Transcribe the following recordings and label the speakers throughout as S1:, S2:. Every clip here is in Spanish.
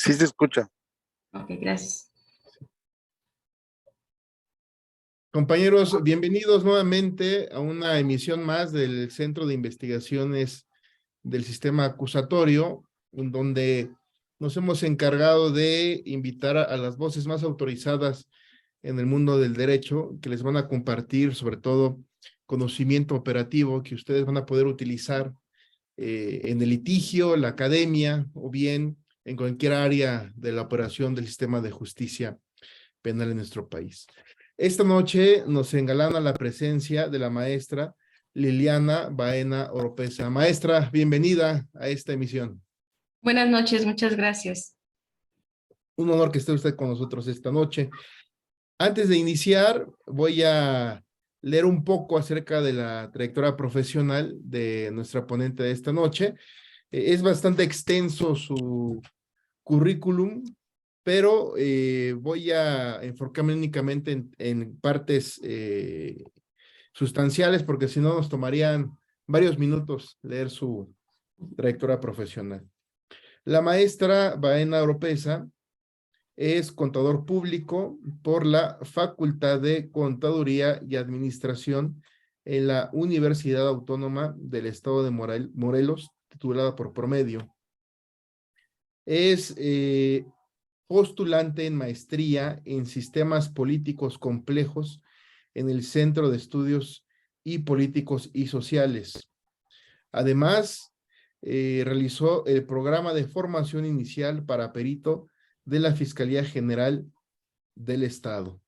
S1: Sí se escucha.
S2: Ok, gracias.
S3: Compañeros, bienvenidos nuevamente a una emisión más del Centro de Investigaciones del Sistema Acusatorio, en donde nos hemos encargado de invitar a las voces más autorizadas en el mundo del derecho, que les van a compartir sobre todo conocimiento operativo que ustedes van a poder utilizar en el litigio, la academia o bien en cualquier área de la operación del sistema de justicia penal en nuestro país. Esta noche nos engalana la presencia de la maestra Liliana Baena Oropesa. Maestra, bienvenida a esta emisión.
S2: Buenas noches, muchas gracias.
S3: Un honor que esté usted con nosotros esta noche. Antes de iniciar, voy a leer un poco acerca de la trayectoria profesional de nuestra ponente de esta noche. Es bastante extenso su currículum, pero voy a enfocarme únicamente en partes sustanciales, porque si no nos tomarían varios minutos leer su trayectoria profesional. La maestra Baena Oropesa es contador público por la Facultad de Contaduría y Administración en la Universidad Autónoma del Estado de Morelos, titulada por promedio. Es postulante en maestría en sistemas políticos complejos en el Centro de Estudios y Políticos y Sociales. Además, realizó el programa de formación inicial para perito de la Fiscalía General del Estado.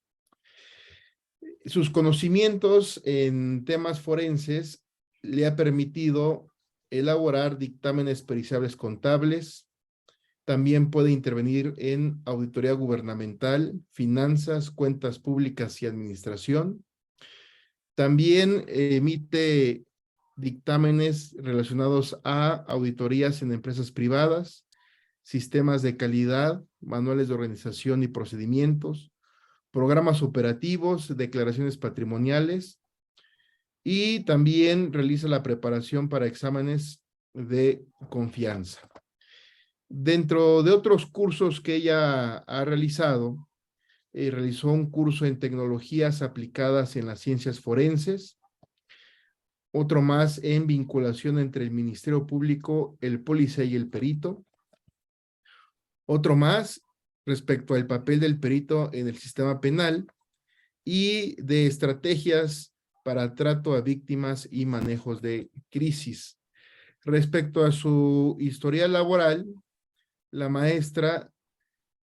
S3: Sus conocimientos en temas forenses le ha permitido elaborar dictámenes periciales contables. También puede intervenir en auditoría gubernamental, finanzas, cuentas públicas y administración. También emite dictámenes relacionados a auditorías en empresas privadas, sistemas de calidad, manuales de organización y procedimientos, programas operativos, declaraciones patrimoniales, y también realiza la preparación para exámenes de confianza. Dentro de otros cursos que ella ha realizado, realizó un curso en tecnologías aplicadas en las ciencias forenses, otro más en vinculación entre el Ministerio Público, el policía y el perito, otro más respecto al papel del perito en el sistema penal y de estrategias para trato a víctimas y manejos de crisis. Respecto a su historial laboral, la maestra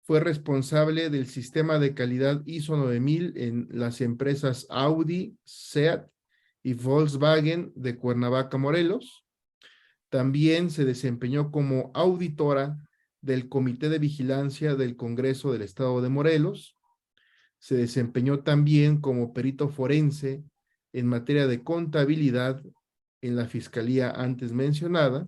S3: fue responsable del sistema de calidad ISO 9000 en las empresas Audi, SEAT y Volkswagen de Cuernavaca, Morelos. También se desempeñó como auditora del Comité de Vigilancia del Congreso del Estado de Morelos. Se desempeñó también como perito forense en materia de contabilidad en la fiscalía antes mencionada.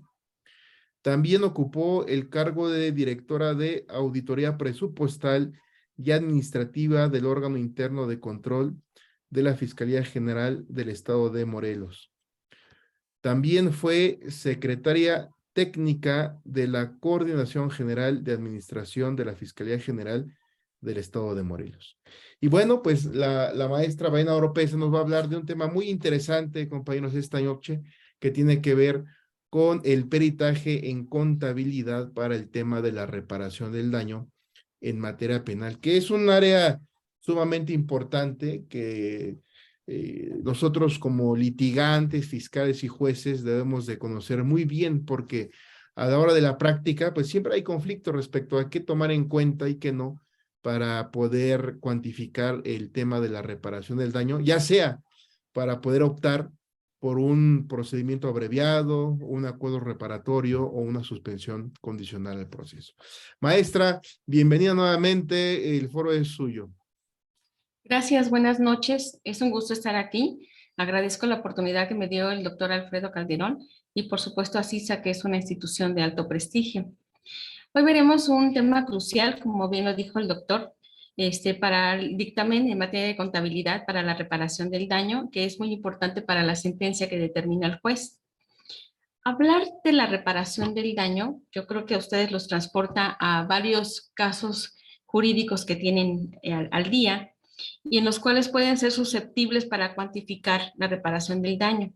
S3: También ocupó el cargo de directora de auditoría presupuestal y administrativa del órgano interno de control de la Fiscalía General del Estado de Morelos. También fue secretaria técnica de la Coordinación General de Administración de la Fiscalía General del Estado de Morelos. Y bueno, pues la maestra Baena Oropesa nos va a hablar de un tema muy interesante, compañeros, esta noche, que tiene que ver con el peritaje en contabilidad para el tema de la reparación del daño en materia penal, que es un área sumamente importante que nosotros como litigantes, fiscales y jueces debemos de conocer muy bien, porque a la hora de la práctica, pues siempre hay conflicto respecto a qué tomar en cuenta y qué no, para poder cuantificar el tema de la reparación del daño, ya sea para poder optar por un procedimiento abreviado, un acuerdo reparatorio o una suspensión condicional al proceso. Maestra, bienvenida nuevamente, el foro es suyo.
S2: Gracias, buenas noches. Es un gusto estar aquí. Agradezco la oportunidad que me dio el doctor Alfredo Calderón y por supuesto a CISA, que es una institución de alto prestigio. Hoy veremos un tema crucial, como bien lo dijo el doctor, para el dictamen en materia de contabilidad para la reparación del daño, que es muy importante para la sentencia que determina el juez. Hablar de la reparación del daño, yo creo que a ustedes los transporta a varios casos jurídicos que tienen al día y en los cuales pueden ser susceptibles para cuantificar la reparación del daño.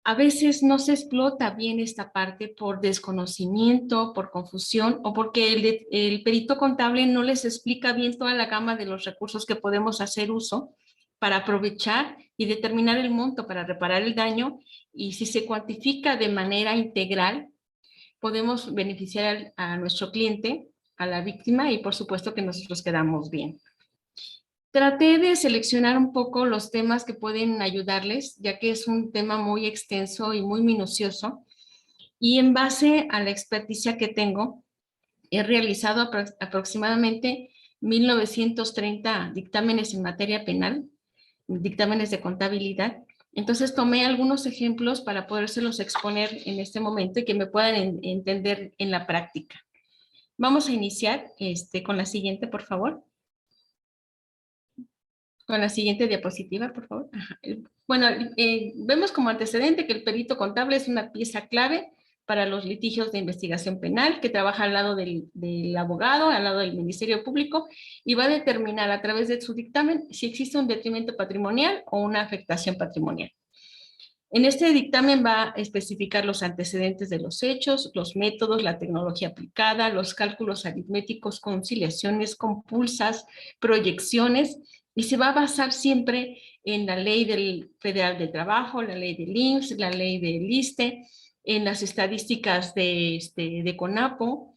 S2: A veces no se explota bien esta parte por desconocimiento, por confusión o porque el perito contable no les explica bien toda la gama de los recursos que podemos hacer uso para aprovechar y determinar el monto para reparar el daño, y si se cuantifica de manera integral, podemos beneficiar a nuestro cliente, a la víctima, y por supuesto que nosotros quedamos bien. Traté de seleccionar un poco los temas que pueden ayudarles, ya que es un tema muy extenso y muy minucioso, y en base a la experticia que tengo, he realizado aproximadamente 1930 dictámenes en materia penal, dictámenes de contabilidad. Entonces tomé algunos ejemplos para podérselos exponer en este momento y que me puedan entender en la práctica. Vamos a iniciar con la siguiente, por favor. Con la siguiente diapositiva, por favor. Ajá. Bueno, vemos como antecedente que el perito contable es una pieza clave para los litigios de investigación penal, que trabaja al lado del abogado, al lado del Ministerio Público, y va a determinar a través de su dictamen si existe un detrimento patrimonial o una afectación patrimonial. En este dictamen va a especificar los antecedentes de los hechos, los métodos, la tecnología aplicada, los cálculos aritméticos, conciliaciones compulsas, proyecciones, y se va a basar siempre en la ley federal del trabajo, la ley del IMSS, la ley del ISSSTE, en las estadísticas de CONAPO,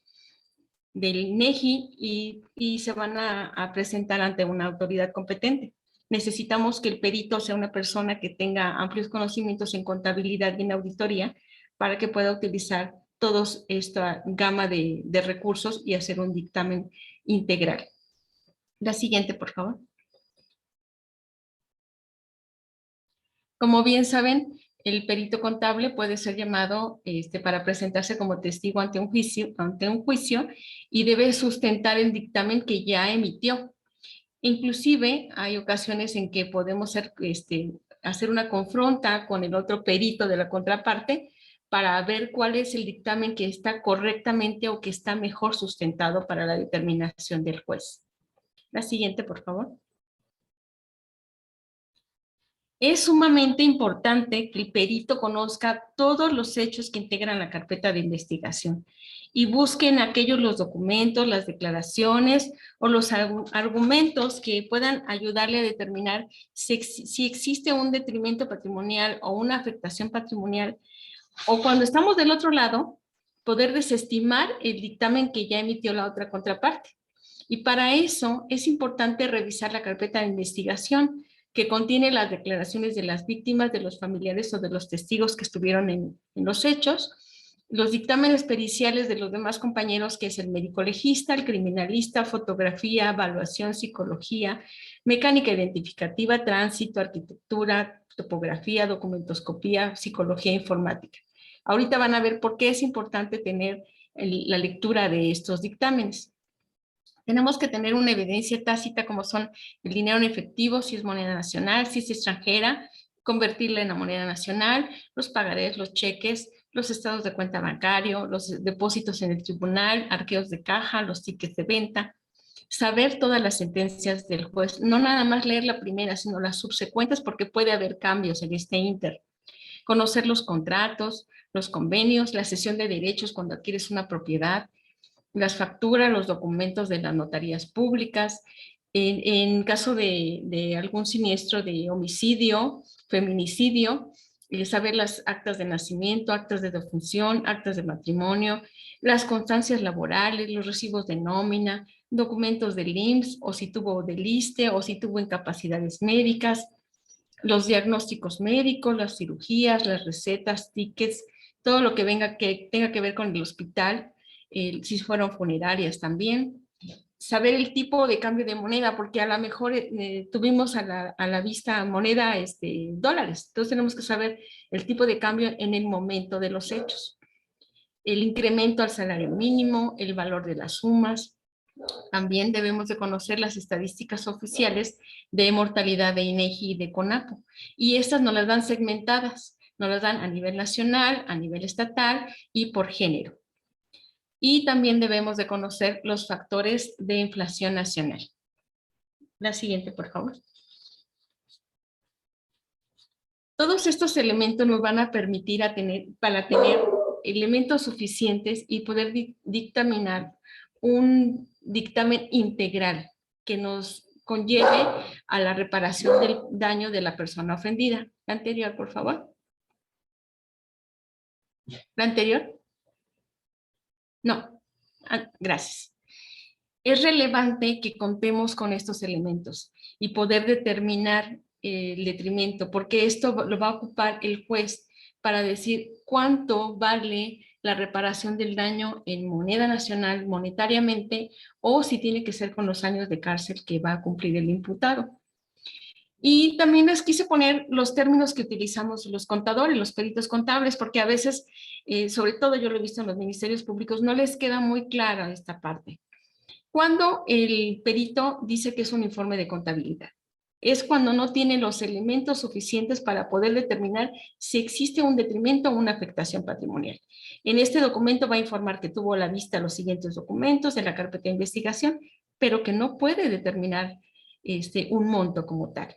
S2: del INEGI, y se van a presentar ante una autoridad competente. Necesitamos que el perito sea una persona que tenga amplios conocimientos en contabilidad y en auditoría para que pueda utilizar toda esta gama de recursos y hacer un dictamen integral. La siguiente, por favor. Como bien saben, el perito contable puede ser llamado para presentarse como testigo ante un juicio y debe sustentar el dictamen que ya emitió. Inclusive hay ocasiones en que podemos hacer una confronta con el otro perito de la contraparte para ver cuál es el dictamen que está correctamente o que está mejor sustentado para la determinación del juez. La siguiente, por favor. Es sumamente importante que el perito conozca todos los hechos que integran la carpeta de investigación y busquen aquellos los documentos, las declaraciones o los argumentos que puedan ayudarle a determinar si existe un detrimento patrimonial o una afectación patrimonial, o cuando estamos del otro lado, poder desestimar el dictamen que ya emitió la otra contraparte. Y para eso es importante revisar la carpeta de investigación, que contiene las declaraciones de las víctimas, de los familiares o de los testigos que estuvieron en los hechos, los dictámenes periciales de los demás compañeros, que es el médico legista, el criminalista, fotografía, evaluación, psicología, mecánica identificativa, tránsito, arquitectura, topografía, documentoscopía, psicología informática. Ahorita van a ver por qué es importante tener la lectura de estos dictámenes. Tenemos que tener una evidencia tácita como son el dinero en efectivo, si es moneda nacional, si es extranjera, convertirla en la moneda nacional, los pagarés, los cheques, los estados de cuenta bancario, los depósitos en el tribunal, arqueos de caja, los tickets de venta, saber todas las sentencias del juez, no nada más leer la primera, sino las subsecuentes, porque puede haber cambios en este ínter. Conocer los contratos, los convenios, la cesión de derechos cuando adquieres una propiedad, las facturas, los documentos de las notarías públicas, en caso de algún siniestro de homicidio, feminicidio, saber las actas de nacimiento, actas de defunción, actas de matrimonio, las constancias laborales, los recibos de nómina, documentos del IMSS, o si tuvo del ISSSTE, o si tuvo incapacidades médicas, los diagnósticos médicos, las cirugías, las recetas, tickets, todo lo que tenga que ver con el hospital, si fueron funerarias también. Saber el tipo de cambio de moneda, porque a lo mejor tuvimos a la vista moneda dólares, entonces tenemos que saber el tipo de cambio en el momento de los hechos. El incremento al salario mínimo, el valor de las sumas. También debemos de conocer las estadísticas oficiales de mortalidad de INEGI y de CONAPO, y estas nos las dan segmentadas. Nos las dan a nivel nacional, a nivel estatal y por género. Y también debemos de conocer los factores de inflación nacional. La siguiente, por favor. Todos estos elementos nos van a permitir para tener elementos suficientes y poder dictaminar un dictamen integral que nos conlleve a la reparación del daño de la persona ofendida. La anterior, por favor. ¿La anterior? No. Gracias. Es relevante que contemos con estos elementos y poder determinar el detrimento, porque esto lo va a ocupar el juez para decir cuánto vale la reparación del daño en moneda nacional monetariamente o si tiene que ser con los años de cárcel que va a cumplir el imputado. Y también les quise poner los términos que utilizamos los contadores, los peritos contables, porque a veces, sobre todo yo lo he visto en los ministerios públicos, no les queda muy clara esta parte. Cuando el perito dice que es un informe de contabilidad, es cuando no tiene los elementos suficientes para poder determinar si existe un detrimento o una afectación patrimonial. En este documento va a informar que tuvo a la vista los siguientes documentos de la carpeta de investigación, pero que no puede determinar un monto como tal.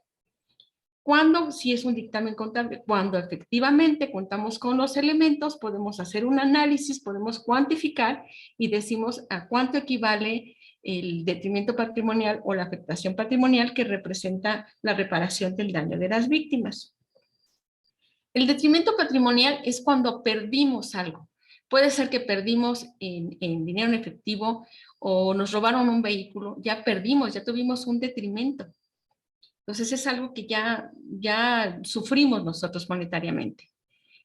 S2: Cuando, si es un dictamen contable, cuando efectivamente contamos con los elementos, podemos hacer un análisis, podemos cuantificar y decimos a cuánto equivale el detrimento patrimonial o la afectación patrimonial que representa la reparación del daño de las víctimas. El detrimento patrimonial es cuando perdimos algo. Puede ser que perdimos en dinero en efectivo o nos robaron un vehículo, ya perdimos, ya tuvimos un detrimento. Entonces es algo que ya sufrimos nosotros monetariamente.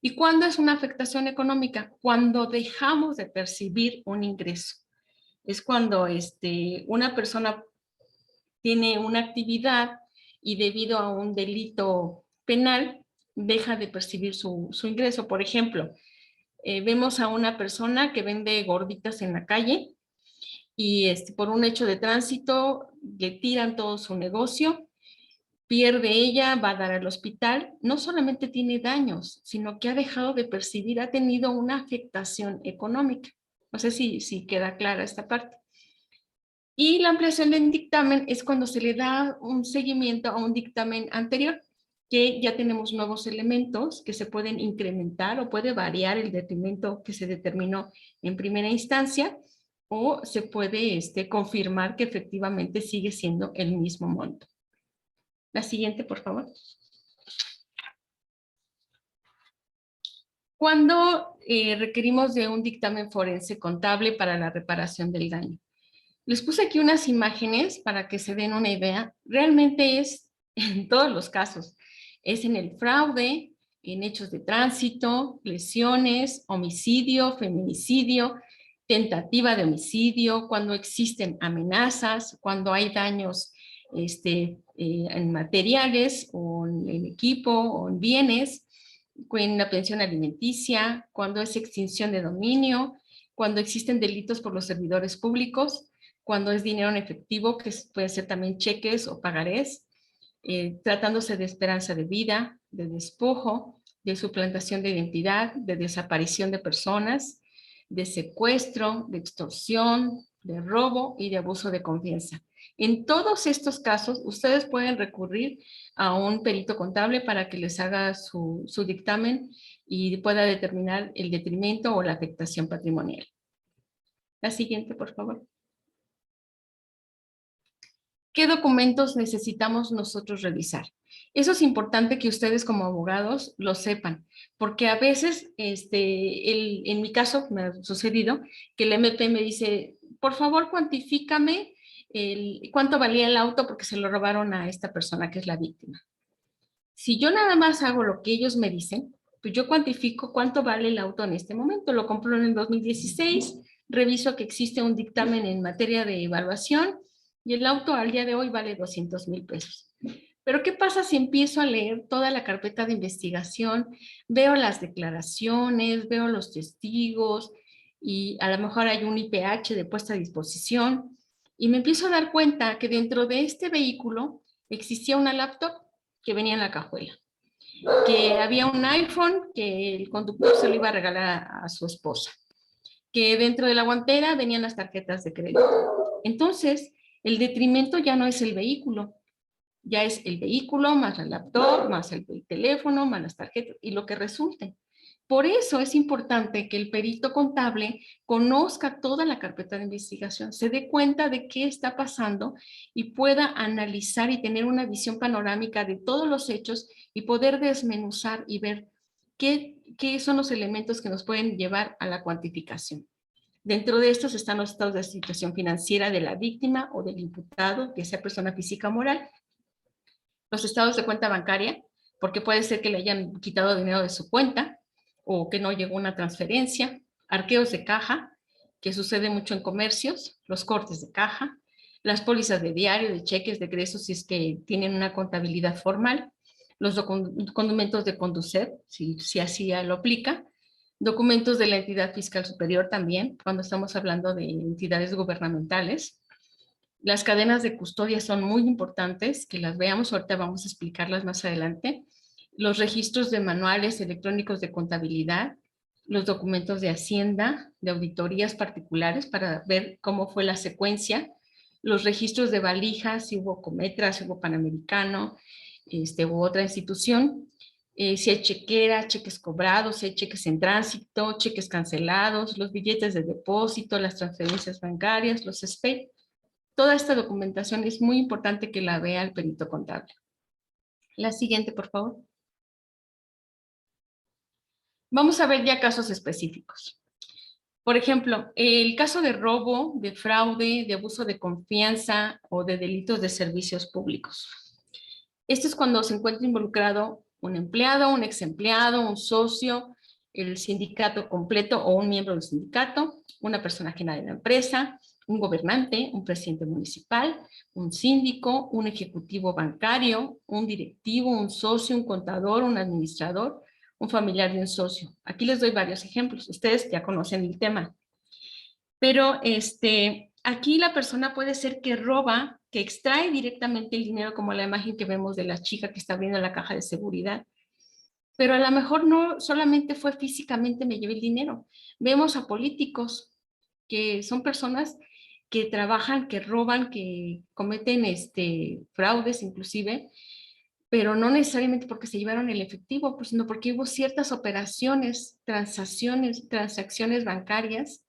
S2: ¿Y cuándo es una afectación económica? Cuando dejamos de percibir un ingreso. Es cuando una persona tiene una actividad y debido a un delito penal deja de percibir su ingreso. Por ejemplo, vemos a una persona que vende gorditas en la calle y por un hecho de tránsito le tiran todo su negocio, pierde ella, va a dar al hospital, no solamente tiene daños, sino que ha dejado de percibir, ha tenido una afectación económica. No sé si queda clara esta parte. Y la ampliación del dictamen es cuando se le da un seguimiento a un dictamen anterior, que ya tenemos nuevos elementos que se pueden incrementar o puede variar el detrimento que se determinó en primera instancia o se puede confirmar que efectivamente sigue siendo el mismo monto. La siguiente, por favor. ¿Cuándo requerimos de un dictamen forense contable para la reparación del daño? Les puse aquí unas imágenes para que se den una idea. Realmente es en todos los casos. Es en el fraude, en hechos de tránsito, lesiones, homicidio, feminicidio, tentativa de homicidio, cuando existen amenazas, cuando hay daños en materiales o en equipo o en bienes, con la pensión alimenticia, cuando es extinción de dominio, cuando existen delitos por los servidores públicos, cuando es dinero en efectivo, que puede ser también cheques o pagarés, tratándose de esperanza de vida, de despojo, de suplantación de identidad, de desaparición de personas, de secuestro, de extorsión, de robo y de abuso de confianza. En todos estos casos, ustedes pueden recurrir a un perito contable para que les haga su dictamen y pueda determinar el detrimento o la afectación patrimonial. La siguiente, por favor. ¿Qué documentos necesitamos nosotros revisar? Eso es importante que ustedes como abogados lo sepan, porque a veces, en mi caso me ha sucedido que el MP me dice, por favor cuantifícame cuánto valía el auto porque se lo robaron a esta persona que es la víctima. Si yo nada más hago lo que ellos me dicen, pues yo cuantifico cuánto vale el auto en este momento. Lo compro en el 2016, reviso que existe un dictamen en materia de evaluación y el auto al día de hoy vale 200,000 pesos. Pero ¿qué pasa si empiezo a leer toda la carpeta de investigación, veo las declaraciones, veo los testigos y a lo mejor hay un IPH de puesta a disposición y me empiezo a dar cuenta que dentro de este vehículo existía una laptop que venía en la cajuela. que había un iPhone que el conductor se lo iba a regalar a su esposa, que dentro de la guantera venían las tarjetas de crédito. Entonces, el detrimento ya no es el vehículo, ya es el vehículo más la laptop, más el teléfono, más las tarjetas y lo que resulte. Por eso es importante que el perito contable conozca toda la carpeta de investigación, se dé cuenta de qué está pasando y pueda analizar y tener una visión panorámica de todos los hechos y poder desmenuzar y ver qué son los elementos que nos pueden llevar a la cuantificación. Dentro de estos están los estados de situación financiera de la víctima o del imputado, que sea persona física o moral, los estados de cuenta bancaria, porque puede ser que le hayan quitado dinero de su cuenta o que no llegó una transferencia, arqueos de caja, que sucede mucho en comercios, los cortes de caja, las pólizas de diario, de cheques, de egresos, si es que tienen una contabilidad formal, los documentos de Conducef, si así lo aplica, documentos de la entidad fiscal superior también, cuando estamos hablando de entidades gubernamentales. Las cadenas de custodia son muy importantes, que las veamos, ahorita vamos a explicarlas más adelante. Los registros de manuales electrónicos de contabilidad, los documentos de Hacienda, de auditorías particulares para ver cómo fue la secuencia, los registros de valijas, si hubo Cometra, si hubo Panamericano, u otra institución, si hay chequera, cheques cobrados, si hay cheques en tránsito, cheques cancelados, los billetes de depósito, las transferencias bancarias, los SPEI. Toda esta documentación es muy importante que la vea el perito contable. La siguiente, por favor. Vamos a ver ya casos específicos. Por ejemplo, el caso de robo, de fraude, de abuso de confianza o de delitos de servicios públicos. Esto es cuando se encuentra involucrado un empleado, un ex empleado, un socio, el sindicato completo o un miembro del sindicato, una persona ajena de la empresa, un gobernante, un presidente municipal, un síndico, un ejecutivo bancario, un directivo, un socio, un contador, un administrador, un familiar de un socio. Aquí les doy varios ejemplos. Ustedes ya conocen el tema. Pero aquí la persona puede ser que roba, que extrae directamente el dinero, como la imagen que vemos de la chica que está abriendo la caja de seguridad. Pero a lo mejor no solamente fue físicamente me llevé el dinero. Vemos a políticos que son personas que trabajan, que roban, que cometen fraudes inclusive, pero no necesariamente porque se llevaron el efectivo, pues, sino porque hubo ciertas operaciones, transacciones bancarias,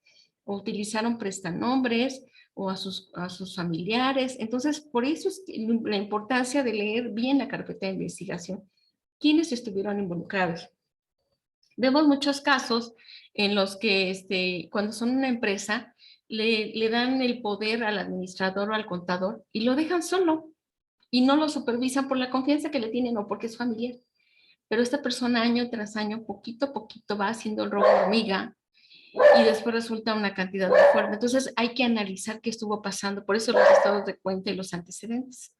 S2: o utilizaron prestanombres o a sus familiares. Entonces, por eso es la importancia de leer bien la carpeta de investigación. ¿Quiénes estuvieron involucrados? Vemos muchos casos en los que cuando son una empresa, le dan el poder al administrador o al contador y lo dejan solo y no lo supervisan por la confianza que le tienen o porque es familiar. Pero esta persona año tras año, poquito a poquito, va haciendo el robo hormiga y después resulta una cantidad muy fuerte. Entonces hay que analizar qué estuvo pasando, por eso los estados de cuenta y los antecedentes.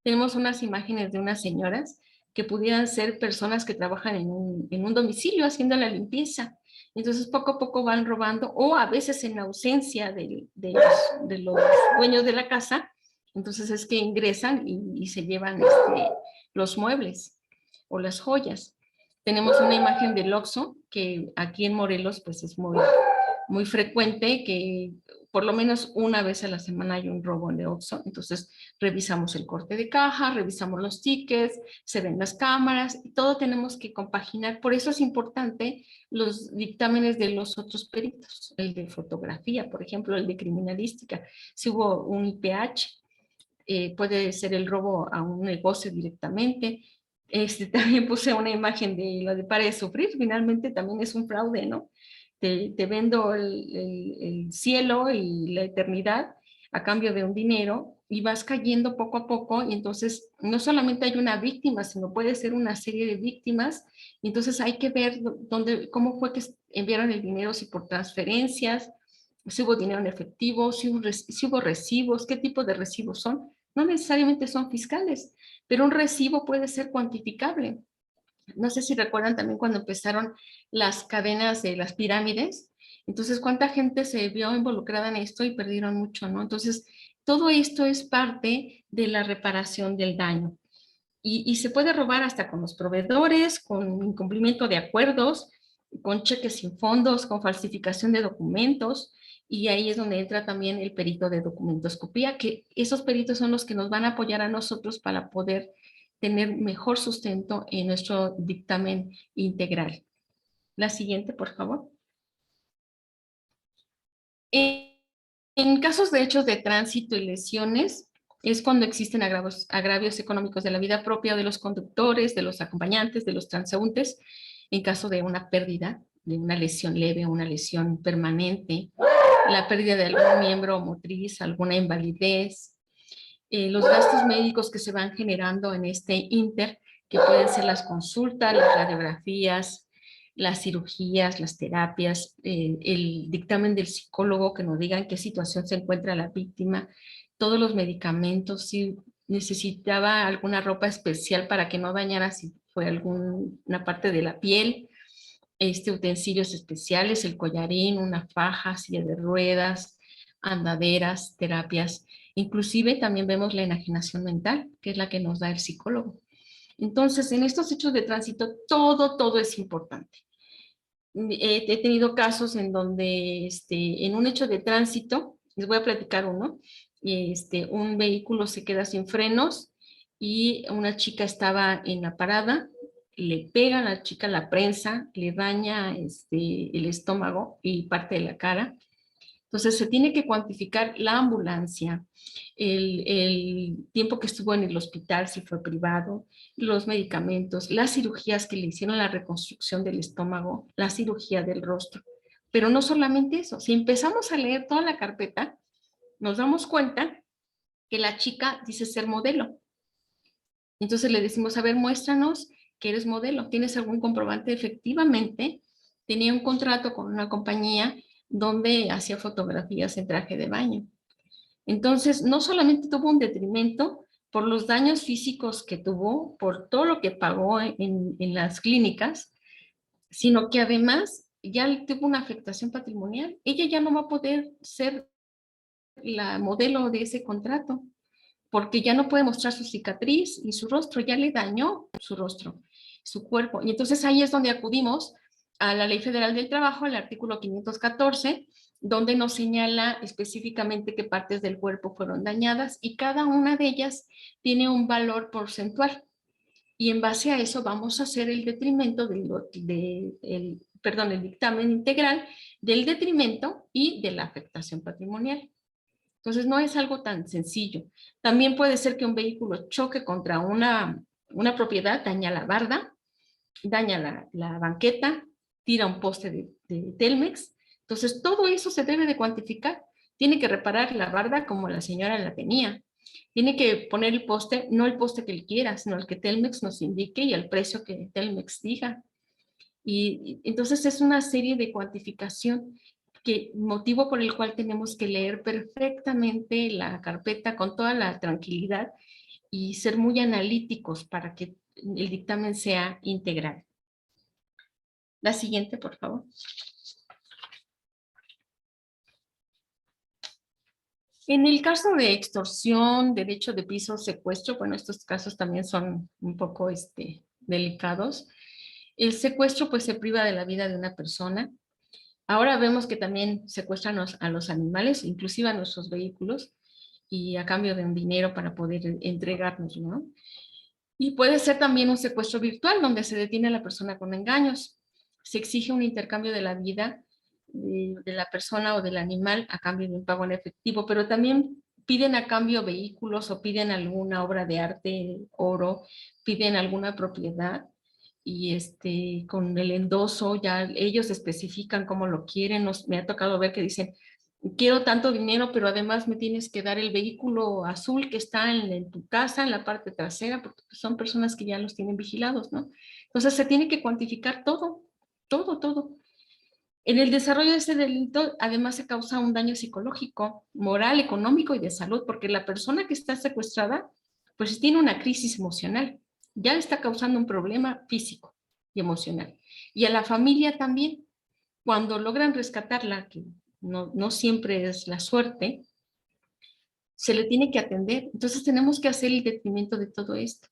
S2: Tenemos unas imágenes de unas señoras que pudieran ser personas que trabajan en un domicilio haciendo la limpieza. Entonces poco a poco van robando, o a veces en ausencia de los dueños de la casa, entonces es que ingresan y se llevan los muebles o las joyas. Tenemos una imagen del Oxxo, que aquí en Morelos pues es muy frecuente, que por lo menos una vez a la semana hay un robo en el Oxxo. Entonces revisamos el corte de caja, revisamos los tickets, se ven las cámaras, y todo tenemos que compaginar. Por eso es importante los dictámenes de los otros peritos, el de fotografía, por ejemplo, el de criminalística. Si hubo un IPH, puede ser el robo a un negocio directamente. También puse una imagen de lo de Pare de Sufrir, finalmente también es un fraude, ¿no? Te vendo el cielo y la eternidad a cambio de un dinero y vas cayendo poco a poco, y entonces no solamente hay una víctima, sino puede ser una serie de víctimas, y entonces hay que ver cómo fue que enviaron el dinero, si por transferencias, si hubo dinero en efectivo, si hubo recibos, qué tipo de recibos son. No necesariamente son fiscales, pero un recibo puede ser cuantificable. No sé si recuerdan también cuando empezaron las cadenas de las pirámides. Entonces, ¿cuánta gente se vio involucrada en esto y perdieron mucho, ¿no? Entonces, todo esto es parte de la reparación del daño. Y se puede robar hasta con los proveedores, con incumplimiento de acuerdos, con cheques sin fondos, con falsificación de documentos, y ahí es donde entra también el perito de documentoscopía, que esos peritos son los que nos van a apoyar a nosotros para poder tener mejor sustento en nuestro dictamen integral. La siguiente, por favor. En casos de hechos de tránsito y lesiones, es cuando existen agravios económicos de la vida propia de los conductores, de los acompañantes, de los transeúntes, en caso de una pérdida, de una lesión leve o una lesión permanente, la pérdida de algún miembro motriz, alguna invalidez, los gastos médicos que se van generando en este inter, que pueden ser las consultas, las radiografías, las cirugías, las terapias, el dictamen del psicólogo que nos diga en qué situación se encuentra la víctima, todos los medicamentos, si necesitaba alguna ropa especial para que no dañara si fue alguna parte de la piel, utensilios especiales, el collarín, una faja, silla de ruedas, andaderas, terapias. Inclusive también vemos la enajenación mental, que es la que nos da el psicólogo. Entonces, en estos hechos de tránsito, todo es importante. He tenido casos en donde en un hecho de tránsito, les voy a platicar uno, un vehículo se queda sin frenos y una chica estaba en la parada, le pega a la chica la prensa, le daña el estómago y parte de la cara. Entonces se tiene que cuantificar la ambulancia, el tiempo que estuvo en el hospital, si fue privado, los medicamentos, las cirugías que le hicieron, la reconstrucción del estómago, la cirugía del rostro. Pero no solamente eso, si empezamos a leer toda la carpeta, nos damos cuenta que la chica dice ser modelo. Entonces le decimos, a ver, muéstranos que eres modelo, ¿tienes algún comprobante? Efectivamente, tenía un contrato con una compañía donde hacía fotografías en traje de baño. Entonces, no solamente tuvo un detrimento por los daños físicos que tuvo, por todo lo que pagó en las clínicas, sino que además ya tuvo una afectación patrimonial. Ella ya no va a poder ser la modelo de ese contrato, porque ya no puede mostrar su cicatriz y su rostro, ya le dañó su rostro, su cuerpo. Y entonces ahí es donde acudimos a la Ley Federal del Trabajo, el artículo 514, donde nos señala específicamente qué partes del cuerpo fueron dañadas y cada una de ellas tiene un valor porcentual. Y en base a eso vamos a hacer el detrimento el dictamen integral del detrimento y de la afectación patrimonial. Entonces no es algo tan sencillo. También puede ser que un vehículo choque contra una propiedad, daña la barda, daña la banqueta, tira un poste de Telmex. Entonces todo eso se debe de cuantificar. Tiene que reparar la barda como la señora la tenía. Tiene que poner el poste, no el poste que él quiera, sino el que Telmex nos indique y el precio que Telmex diga. Y entonces es una serie de cuantificación motivo por el cual tenemos que leer perfectamente la carpeta con toda la tranquilidad y ser muy analíticos para que el dictamen sea integral. La siguiente, por favor. En el caso de extorsión, derecho de piso, secuestro, bueno, estos casos también son un poco delicados. El secuestro pues se priva de la vida de una persona. Ahora vemos que también secuestran a los animales, inclusive a nuestros vehículos, y a cambio de un dinero para poder entregarnos, ¿no? Y puede ser también un secuestro virtual, donde se detiene a la persona con engaños. Se exige un intercambio de la vida de la persona o del animal a cambio de un pago en efectivo, pero también piden a cambio vehículos o piden alguna obra de arte, oro, piden alguna propiedad y con el endoso ya ellos especifican cómo lo quieren. Me ha tocado ver que dicen, quiero tanto dinero, pero además me tienes que dar el vehículo azul que está en tu casa, en la parte trasera, porque son personas que ya los tienen vigilados, ¿no? Entonces se tiene que cuantificar todo. En el desarrollo de ese delito, además se causa un daño psicológico, moral, económico y de salud, porque la persona que está secuestrada, pues tiene una crisis emocional, ya está causando un problema físico y emocional. Y a la familia también, cuando logran rescatarla, que no siempre es la suerte, se le tiene que atender. Entonces tenemos que hacer el detrimento de todo esto.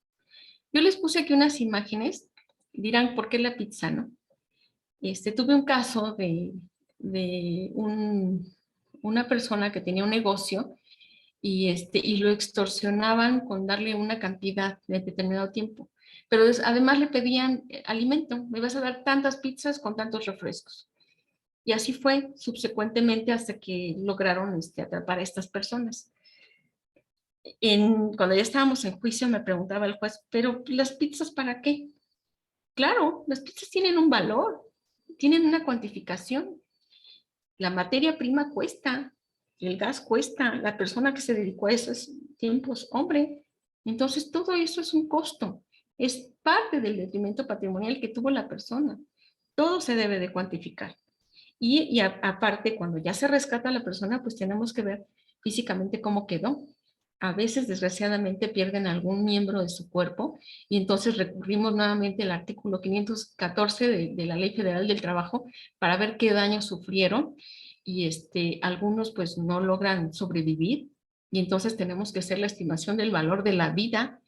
S2: Yo les puse aquí unas imágenes, dirán, ¿por qué la pizza, no? Tuve un caso de una persona que tenía un negocio y lo extorsionaban con darle una cantidad de determinado tiempo. Pero además le pedían alimento, me vas a dar tantas pizzas con tantos refrescos. Y así fue subsecuentemente hasta que lograron atrapar a estas personas. Cuando ya estábamos en juicio me preguntaba el juez, ¿pero las pizzas para qué? Claro, las pizzas tienen un valor, tienen una cuantificación. La materia prima cuesta, el gas cuesta, la persona que se dedicó a esos tiempos, hombre. Entonces todo eso es un costo, es parte del detrimento patrimonial que tuvo la persona. Todo se debe de cuantificar. Aparte, cuando ya se rescata a la persona, pues tenemos que ver físicamente cómo quedó. A veces, desgraciadamente, pierden algún miembro de su cuerpo y entonces recurrimos nuevamente al artículo 514 de la Ley Federal del Trabajo para ver qué daños sufrieron y algunos pues no logran sobrevivir y entonces tenemos que hacer la estimación del valor de la vida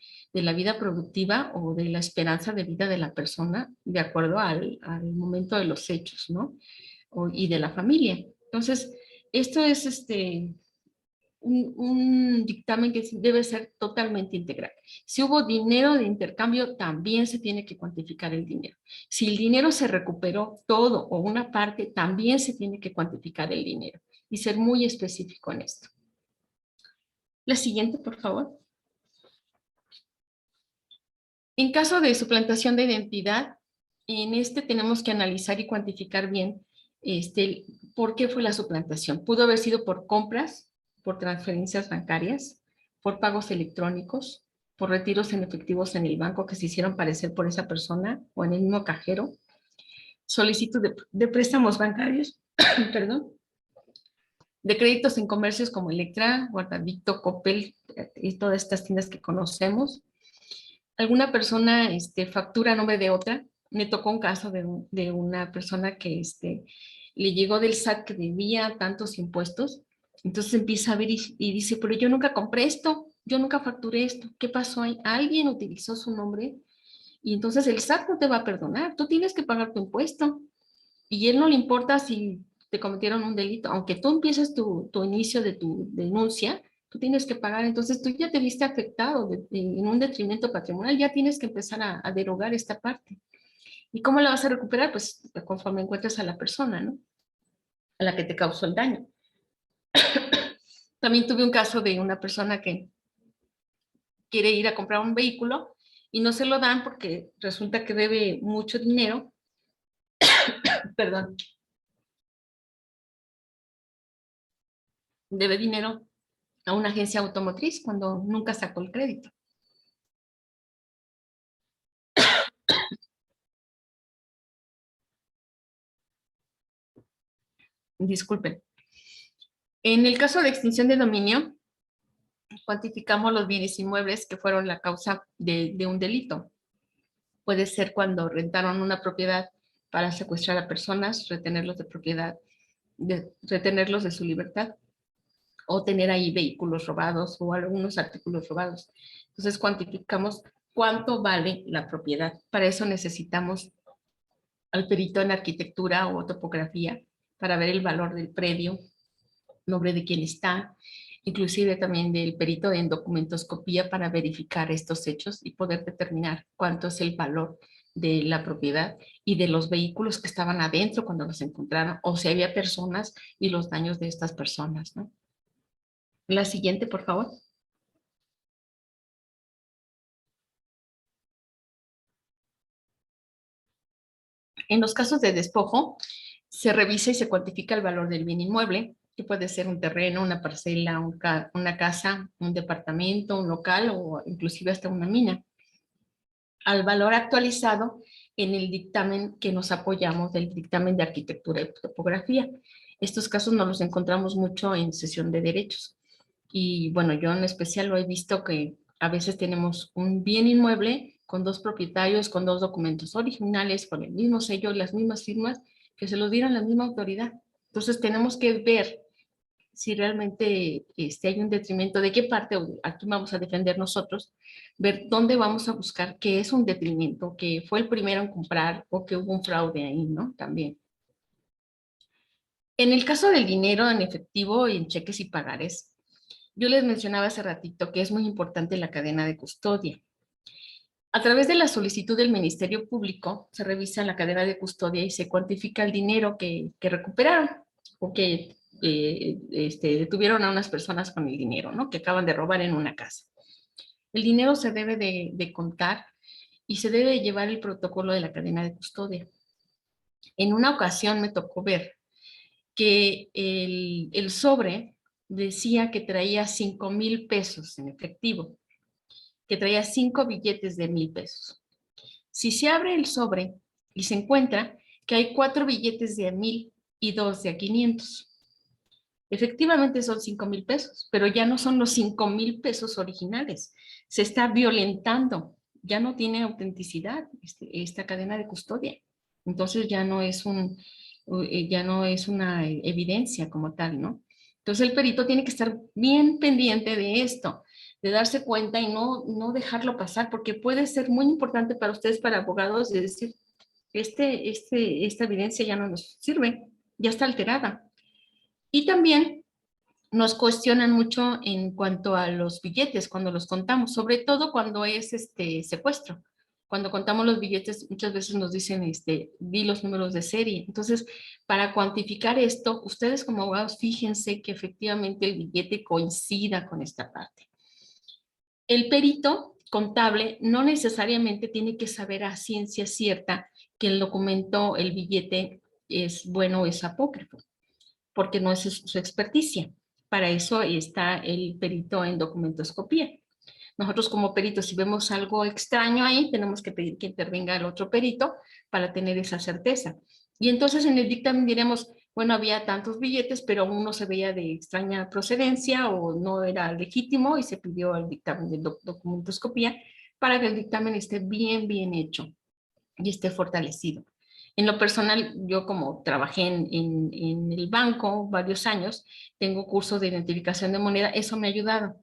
S2: productiva o de la esperanza de vida de la persona de acuerdo al momento de los hechos, ¿no? Y de la familia. Entonces, esto es un dictamen que debe ser totalmente integral. Si hubo dinero de intercambio, también se tiene que cuantificar el dinero. Si el dinero se recuperó todo o una parte, también se tiene que cuantificar el dinero y ser muy específico en esto. La siguiente, por favor. En caso de suplantación de identidad, en tenemos que analizar y cuantificar bien por qué fue la suplantación. Pudo haber sido por compras, por transferencias bancarias, por pagos electrónicos, por retiros en efectivos en el banco que se hicieron parecer por esa persona o en el mismo cajero, solicitud de préstamos bancarios, perdón, de créditos en comercios como Electra, Guardavito, Coppel y todas estas tiendas que conocemos. Alguna persona factura a nombre de otra. Me tocó un caso de una persona que le llegó del SAT que debía tantos impuestos. Entonces empieza a ver y dice, pero yo nunca compré esto, yo nunca facturé esto. ¿Qué pasó ahí? Alguien utilizó su nombre y entonces el SAT no te va a perdonar. Tú tienes que pagar tu impuesto. Y él no le importa si te cometieron un delito. Aunque tú empieces tu inicio de tu denuncia, tú tienes que pagar, entonces tú ya te viste afectado en un detrimento patrimonial, ya tienes que empezar a derogar esta parte. ¿Y cómo la vas a recuperar? Pues conforme encuentres a la persona, ¿no? A la que te causó el daño. También tuve un caso de una persona que quiere ir a comprar un vehículo y no se lo dan porque resulta que debe mucho dinero, perdón, debe dinero a una agencia automotriz cuando nunca sacó el crédito. Disculpen. En el caso de extinción de dominio, cuantificamos los bienes inmuebles que fueron la causa de un delito. Puede ser cuando rentaron una propiedad para secuestrar a personas, retenerlos de propiedad, retenerlos de su libertad, o tener ahí vehículos robados o algunos artículos robados. Entonces cuantificamos cuánto vale la propiedad. Para eso necesitamos al perito en arquitectura o topografía para ver el valor del predio, nombre de quién está, inclusive también del perito en documentoscopía para verificar estos hechos y poder determinar cuánto es el valor de la propiedad y de los vehículos que estaban adentro cuando los encontraron, o si había personas y los daños de estas personas, ¿no? La siguiente, por favor. En los casos de despojo, se revisa y se cuantifica el valor del bien inmueble, que puede ser un terreno, una parcela, una casa, un departamento, un local o inclusive hasta una mina, al valor actualizado en el dictamen que nos apoyamos del dictamen de arquitectura y topografía. Estos casos nos los encontramos mucho en sesión de derechos. Y bueno, yo en especial lo he visto que a veces tenemos un bien inmueble con dos propietarios, con dos documentos originales, con el mismo sello, las mismas firmas, que se los dieron la misma autoridad. Entonces tenemos que ver si realmente hay un detrimento, de qué parte aquí vamos a defender nosotros, ver dónde vamos a buscar que es un detrimento, que fue el primero en comprar o que hubo un fraude ahí, ¿no? También. En el caso del dinero en efectivo y en cheques y pagares, yo les mencionaba hace ratito que es muy importante la cadena de custodia. A través de la solicitud del Ministerio Público se revisa la cadena de custodia y se cuantifica el dinero que recuperaron o que detuvieron a unas personas con el dinero, ¿no? Que acaban de robar en una casa. El dinero se debe de contar y se debe de llevar el protocolo de la cadena de custodia. En una ocasión me tocó ver que el sobre decía que traía 5,000 pesos en efectivo, que traía 5 billetes de 1,000 pesos. Si se abre el sobre y se encuentra que hay 4 billetes de 1,000 y 2 de a 500. Efectivamente son 5,000 pesos, pero ya no son los 5,000 pesos originales. Se está violentando, ya no tiene autenticidad esta cadena de custodia. Entonces ya no es una evidencia como tal, ¿no? Entonces el perito tiene que estar bien pendiente de esto, de darse cuenta y no dejarlo pasar, porque puede ser muy importante para ustedes, para abogados, de decir, esta evidencia ya no nos sirve, ya está alterada. Y también nos cuestionan mucho en cuanto a los billetes cuando los contamos, sobre todo cuando es secuestro. Cuando contamos los billetes, muchas veces nos dicen, di los números de serie. Entonces, para cuantificar esto, ustedes como abogados, fíjense que efectivamente el billete coincida con esta parte. El perito contable no necesariamente tiene que saber a ciencia cierta que el documento, el billete, es bueno o es apócrifo, porque no es su experticia. Para eso está el perito en documentoscopía. Nosotros como peritos, si vemos algo extraño ahí, tenemos que pedir que intervenga el otro perito para tener esa certeza. Y entonces en el dictamen diremos, bueno, había tantos billetes, pero uno se veía de extraña procedencia o no era legítimo y se pidió el dictamen de documentoscopía para que el dictamen esté bien hecho y esté fortalecido. En lo personal, yo como trabajé en el banco varios años, tengo cursos de identificación de moneda, eso me ha ayudado.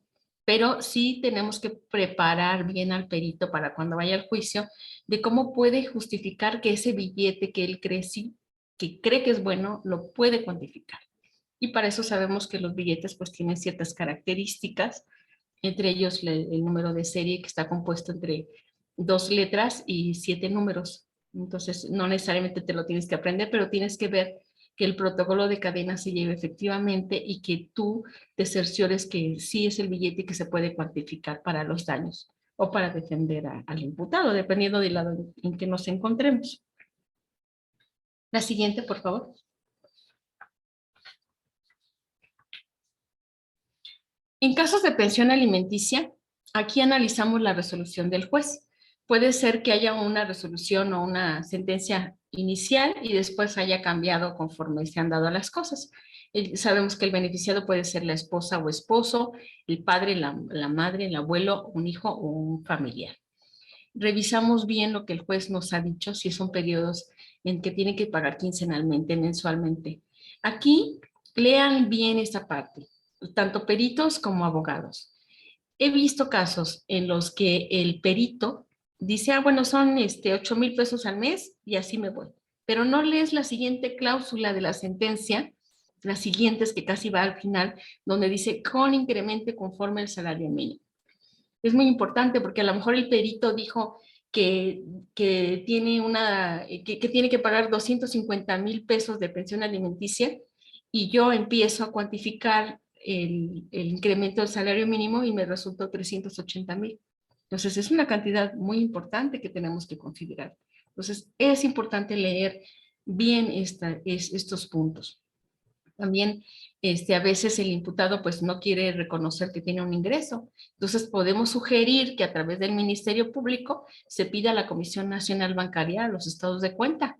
S2: Pero sí tenemos que preparar bien al perito para cuando vaya al juicio, de cómo puede justificar que ese billete que él cree, sí, que cree que es bueno, lo puede cuantificar. Y para eso sabemos que los billetes pues tienen ciertas características, entre ellos el número de serie que está compuesto entre 2 letras y 7 números. Entonces, no necesariamente te lo tienes que aprender, pero tienes que ver que el protocolo de cadena se lleve efectivamente y que tú te cerciores que sí es el billete y que se puede cuantificar para los daños o para defender al imputado, dependiendo del lado en que nos encontremos. La siguiente, por favor. En casos de pensión alimenticia, aquí analizamos la resolución del juez. Puede ser que haya una resolución o una sentencia inicial y después haya cambiado conforme se han dado las cosas. Sabemos que el beneficiado puede ser la esposa o esposo, el padre, la madre, el abuelo, un hijo o un familiar. Revisamos bien lo que el juez nos ha dicho, si son periodos en que tiene que pagar quincenalmente, mensualmente. Aquí lean bien esta parte, tanto peritos como abogados. He visto casos en los que el perito dice, bueno, son 8,000 pesos al mes y así me voy. Pero no lees la siguiente cláusula de la sentencia, las siguientes que casi va al final, donde dice con incremento conforme el salario mínimo. Es muy importante porque a lo mejor el perito dijo que tiene que pagar 250,000 pesos de pensión alimenticia y yo empiezo a cuantificar el incremento del salario mínimo y me resultó 380,000. Entonces es una cantidad muy importante que tenemos que considerar. Entonces es importante leer bien estos puntos. También a veces el imputado pues no quiere reconocer que tiene un ingreso. Entonces podemos sugerir que a través del Ministerio Público se pida a la Comisión Nacional Bancaria los estados de cuenta,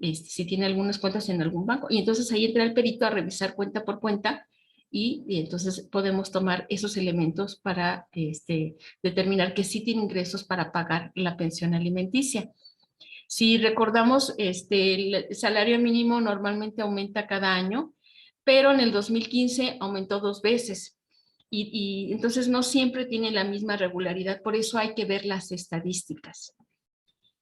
S2: si tiene algunas cuentas en algún banco. Y entonces ahí entra el perito a revisar cuenta por cuenta y entonces podemos tomar esos elementos para determinar que sí tiene ingresos para pagar la pensión alimenticia. Si recordamos, el salario mínimo normalmente aumenta cada año, pero en el 2015 aumentó 2 veces. Y entonces no siempre tiene la misma regularidad, por eso hay que ver las estadísticas.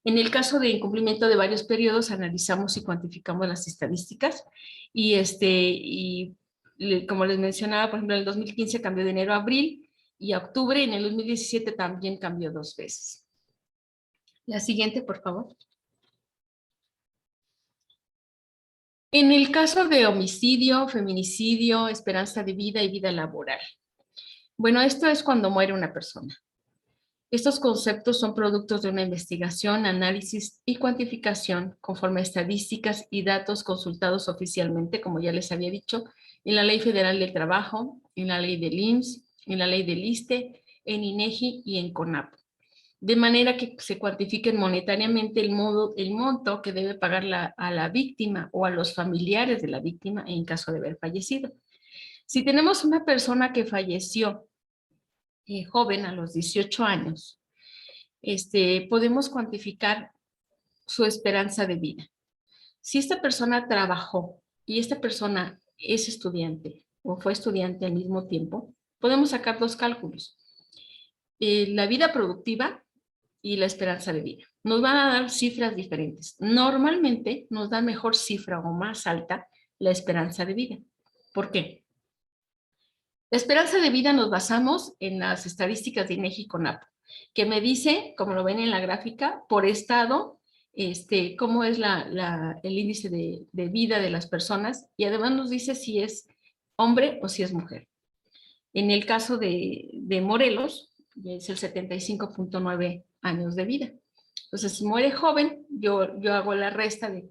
S2: En el caso de incumplimiento de varios periodos, analizamos y cuantificamos las estadísticas como les mencionaba, por ejemplo, en el 2015 cambió de enero a abril y a octubre, y en el 2017 también cambió 2 veces. La siguiente, por favor. En el caso de homicidio, feminicidio, esperanza de vida y vida laboral. Bueno, esto es cuando muere una persona. Estos conceptos son productos de una investigación, análisis y cuantificación conforme a estadísticas y datos consultados oficialmente, como ya les había dicho, en la Ley Federal del Trabajo, en la Ley del IMSS, en la Ley del ISSSTE, en INEGI y en CONAP. De manera que se cuantifiquen monetariamente el monto que debe pagar a la víctima o a los familiares de la víctima en caso de haber fallecido. Si tenemos una persona que falleció joven a los 18 años, podemos cuantificar su esperanza de vida. Si esta persona trabajó y esta persona es estudiante o fue estudiante al mismo tiempo, podemos sacar 2 cálculos. La vida productiva y la esperanza de vida. Nos van a dar cifras diferentes. Normalmente nos da mejor cifra o más alta la esperanza de vida. ¿Por qué? La esperanza de vida nos basamos en las estadísticas de INEGI y CONAP, que me dice, como lo ven en la gráfica, por estado, cómo es el índice de vida de las personas, y además nos dice si es hombre o si es mujer. En el caso de Morelos, es el 75.9 años de vida. Entonces, si muere joven, yo hago la resta de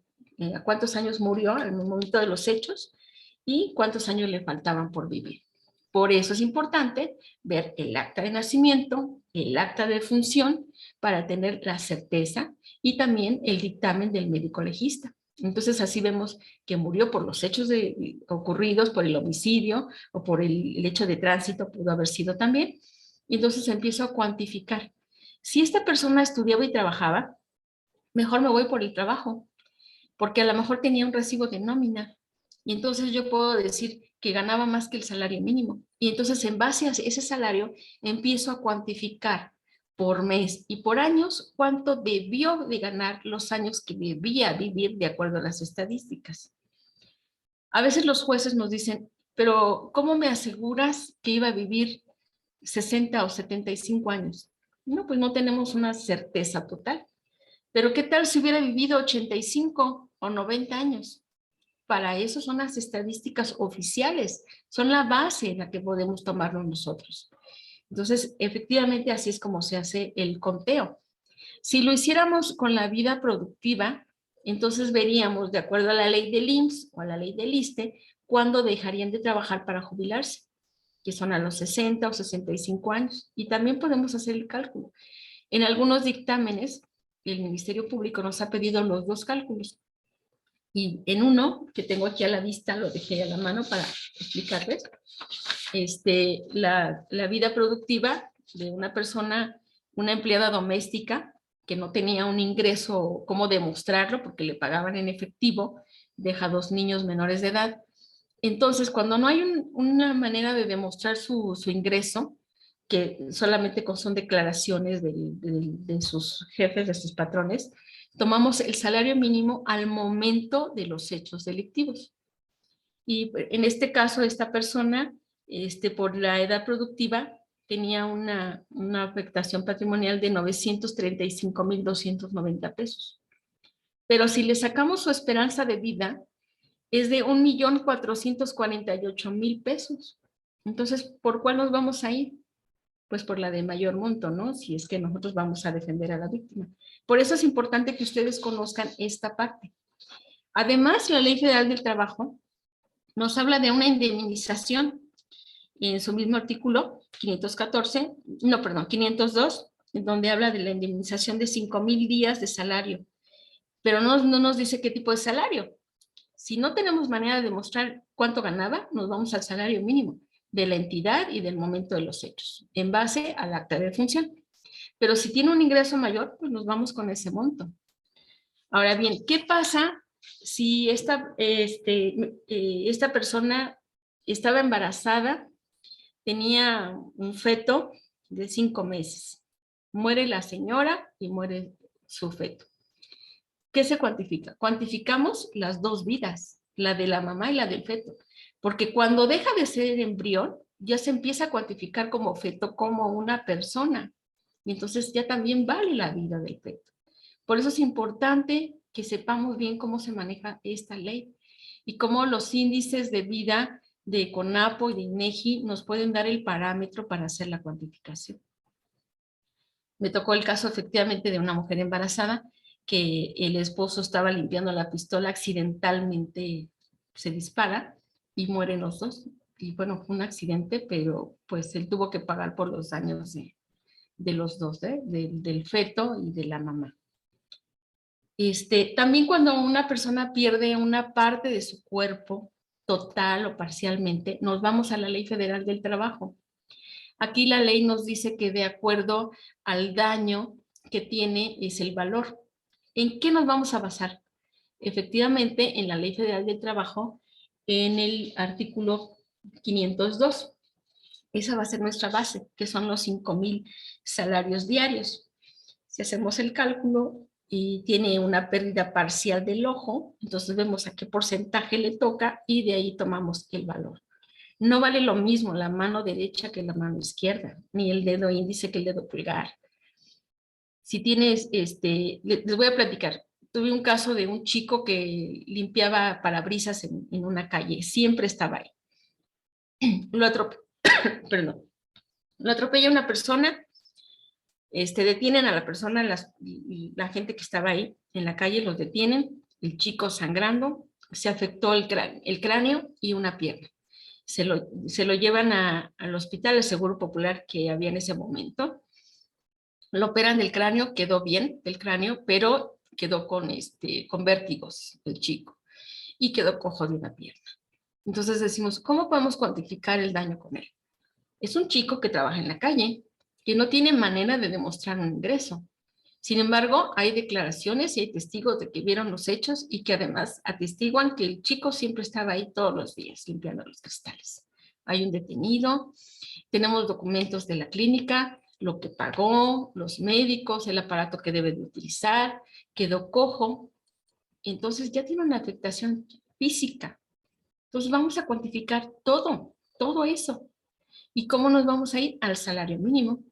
S2: cuántos años murió en el momento de los hechos y cuántos años le faltaban por vivir. Por eso es importante ver el acta de nacimiento, el acta de función, para tener la certeza, y también el dictamen del médico legista. Entonces así vemos que murió por los hechos ocurridos, por el homicidio o por el hecho de tránsito, pudo haber sido también. Entonces empiezo a cuantificar. Si esta persona estudiaba y trabajaba, mejor me voy por el trabajo, porque a lo mejor tenía un recibo de nómina. Y entonces yo puedo decir que ganaba más que el salario mínimo. Y entonces en base a ese salario empiezo a cuantificar por mes y por años cuánto debió de ganar los años que debía vivir de acuerdo a las estadísticas. A veces los jueces nos dicen, pero ¿cómo me aseguras que iba a vivir 60 o 75 años? No, pues no tenemos una certeza total. Pero ¿qué tal si hubiera vivido 85 o 90 años? Para eso son las estadísticas oficiales, son la base en la que podemos tomarlo nosotros. Entonces, efectivamente, así es como se hace el conteo. Si lo hiciéramos con la vida productiva, entonces veríamos, de acuerdo a la ley del IMSS o a la ley del ISSSTE, cuándo dejarían de trabajar para jubilarse, que son a los 60 o 65 años. Y también podemos hacer el cálculo. En algunos dictámenes, el Ministerio Público nos ha pedido los 2 cálculos. Y en uno, que tengo aquí a la vista, lo dejé a la mano para explicarles, la vida productiva de una persona, una empleada doméstica, que no tenía un ingreso, cómo demostrarlo, porque le pagaban en efectivo, deja 2 niños menores de edad. Entonces, cuando no hay una manera de demostrar su ingreso, que solamente son declaraciones de sus jefes, de sus patrones, tomamos el salario mínimo al momento de los hechos delictivos. Y en este caso, esta persona, por la edad productiva, tenía una afectación patrimonial de 935,290 pesos. Pero si le sacamos su esperanza de vida, es de 1,448,000 pesos. Entonces, ¿por cuál nos vamos a ir? Pues por la de mayor monto, ¿no? Si es que nosotros vamos a defender a la víctima. Por eso es importante que ustedes conozcan esta parte. Además, la Ley Federal del Trabajo nos habla de una indemnización en su mismo artículo 502, en donde habla de la indemnización de 5,000 días de salario, pero no nos dice qué tipo de salario. Si no tenemos manera de demostrar cuánto ganaba, nos vamos al salario mínimo de la entidad y del momento de los hechos, en base al acta de función. Pero si tiene un ingreso mayor, pues nos vamos con ese monto. Ahora bien, ¿qué pasa si esta persona estaba embarazada, tenía un feto de 5 meses. Muere la señora y muere su feto. ¿Qué se cuantifica? Cuantificamos las dos vidas, la de la mamá y la del feto, porque cuando deja de ser embrión, ya se empieza a cuantificar como feto, como una persona, y entonces ya también vale la vida del feto. Por eso es importante que sepamos bien cómo se maneja esta ley y cómo los índices de vida de CONAPO y de INEGI nos pueden dar el parámetro para hacer la cuantificación. Me tocó el caso efectivamente de una mujer embarazada que el esposo estaba limpiando la pistola, accidentalmente se dispara y mueren los dos. Y bueno, fue un accidente, pero pues él tuvo que pagar por los daños de los dos, del feto y de la mamá. También cuando una persona pierde una parte de su cuerpo, total o parcialmente, nos vamos a la Ley Federal del Trabajo. Aquí la ley nos dice que de acuerdo al daño que tiene es el valor. ¿En qué nos vamos a basar? Efectivamente, en la Ley Federal del Trabajo, en el artículo 502. Esa va a ser nuestra base, que son los 5,000 salarios diarios. Si hacemos el cálculo y tiene una pérdida parcial del ojo, entonces vemos a qué porcentaje le toca y de ahí tomamos el valor. No vale lo mismo la mano derecha que la mano izquierda, ni el dedo índice que el dedo pulgar. Si tienes, les voy a platicar. Tuve un caso de un chico que limpiaba parabrisas en una calle, siempre estaba ahí. Perdón, lo atropella una persona, detienen a la persona, la gente que estaba ahí en la calle los detienen, el chico sangrando, se afectó el cráneo y una pierna. Se lo llevan al hospital, el Seguro Popular que había en ese momento. Lo operan del cráneo, quedó bien del cráneo, pero quedó con vértigos el chico y quedó cojo de una pierna. Entonces decimos, ¿cómo podemos cuantificar el daño con él? Es un chico que trabaja en la calle, que no tiene manera de demostrar un ingreso. Sin embargo, hay declaraciones y hay testigos de que vieron los hechos y que además atestiguan que el chico siempre estaba ahí todos los días limpiando los cristales. Hay un detenido, tenemos documentos de la clínica, lo que pagó, los médicos, el aparato que debe de utilizar, quedó cojo. Entonces ya tiene una afectación física. Entonces vamos a cuantificar todo eso. ¿Y cómo nos vamos a ir? Al salario mínimo,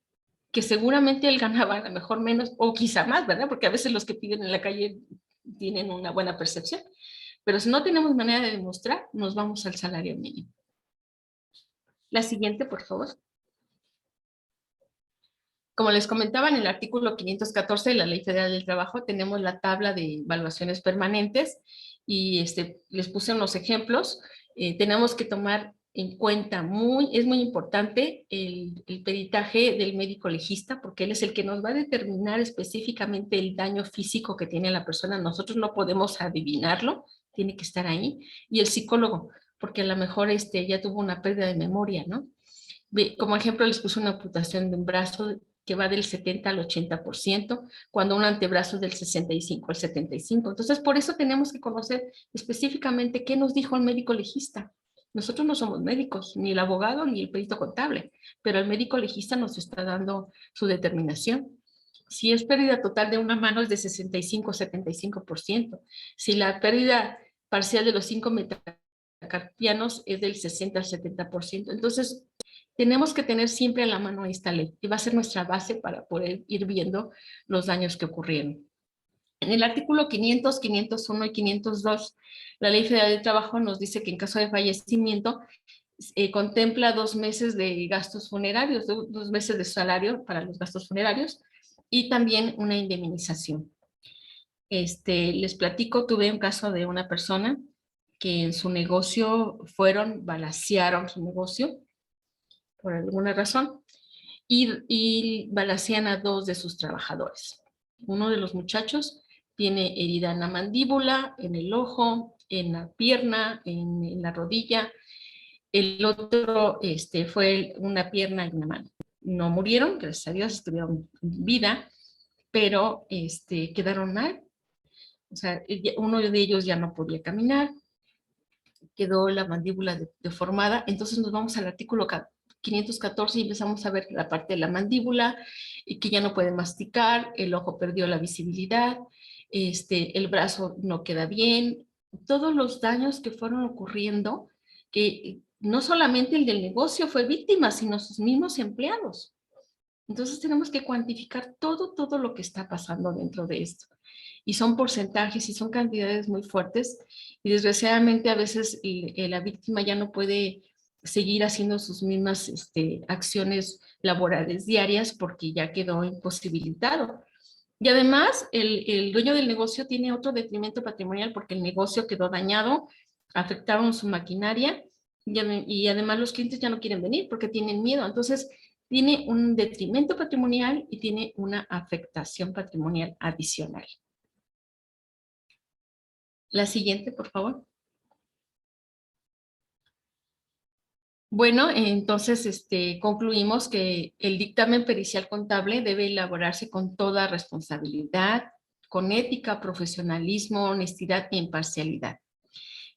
S2: que seguramente él ganaba a lo mejor menos o quizá más, ¿verdad? Porque a veces los que piden en la calle tienen una buena percepción. Pero si no tenemos manera de demostrar, nos vamos al salario mínimo. La siguiente, por favor. Como les comentaba, en el artículo 514 de la Ley Federal del Trabajo tenemos la tabla de evaluaciones permanentes y les puse unos ejemplos. Tenemos que tomar en cuenta, es muy importante el peritaje del médico legista, porque él es el que nos va a determinar específicamente el daño físico que tiene la persona. Nosotros no podemos adivinarlo, tiene que estar ahí. Y el psicólogo, porque a lo mejor ya tuvo una pérdida de memoria, ¿no? Como ejemplo, les puse una amputación de un brazo que va del 70 al 80%, cuando un antebrazo es del 65 al 75%. Entonces, por eso tenemos que conocer específicamente qué nos dijo el médico legista. Nosotros no somos médicos, ni el abogado, ni el perito contable, pero el médico legista nos está dando su determinación. Si es pérdida total de una mano es de 65 a 75%. Si la pérdida parcial de los 5 metacarpianos es del 60 al 70%. Entonces, tenemos que tener siempre a la mano esta ley y va a ser nuestra base para poder ir viendo los daños que ocurrieron. En el artículo 500, 501 y 502, la Ley Federal del Trabajo nos dice que en caso de fallecimiento contempla 2 meses de gastos funerarios, 2 meses de salario para los gastos funerarios y también una indemnización. Les platico, tuve un caso de una persona que en su negocio balacearon su negocio por alguna razón, y balacean a 2 de sus trabajadores. Uno de los muchachos tiene herida en la mandíbula, en el ojo, en la pierna, en la rodilla. El otro fue una pierna y una mano. No murieron, gracias a Dios, estuvieron en vida, pero quedaron mal. O sea, uno de ellos ya no podía caminar, quedó la mandíbula deformada. Entonces nos vamos al artículo 514 y empezamos a ver la parte de la mandíbula, y que ya no puede masticar, el ojo perdió la visibilidad, el brazo no queda bien, todos los daños que fueron ocurriendo, que no solamente el del negocio fue víctima, sino sus mismos empleados. Entonces tenemos que cuantificar todo lo que está pasando dentro de esto. Y son porcentajes y son cantidades muy fuertes, y desgraciadamente a veces la víctima ya no puede seguir haciendo sus mismas acciones laborales diarias porque ya quedó imposibilitado. Y además el dueño del negocio tiene otro detrimento patrimonial porque el negocio quedó dañado, afectaron su maquinaria, y además los clientes ya no quieren venir porque tienen miedo. Entonces tiene un detrimento patrimonial y tiene una afectación patrimonial adicional. La siguiente, por favor. Bueno, entonces concluimos que el dictamen pericial contable debe elaborarse con toda responsabilidad, con ética, profesionalismo, honestidad e imparcialidad.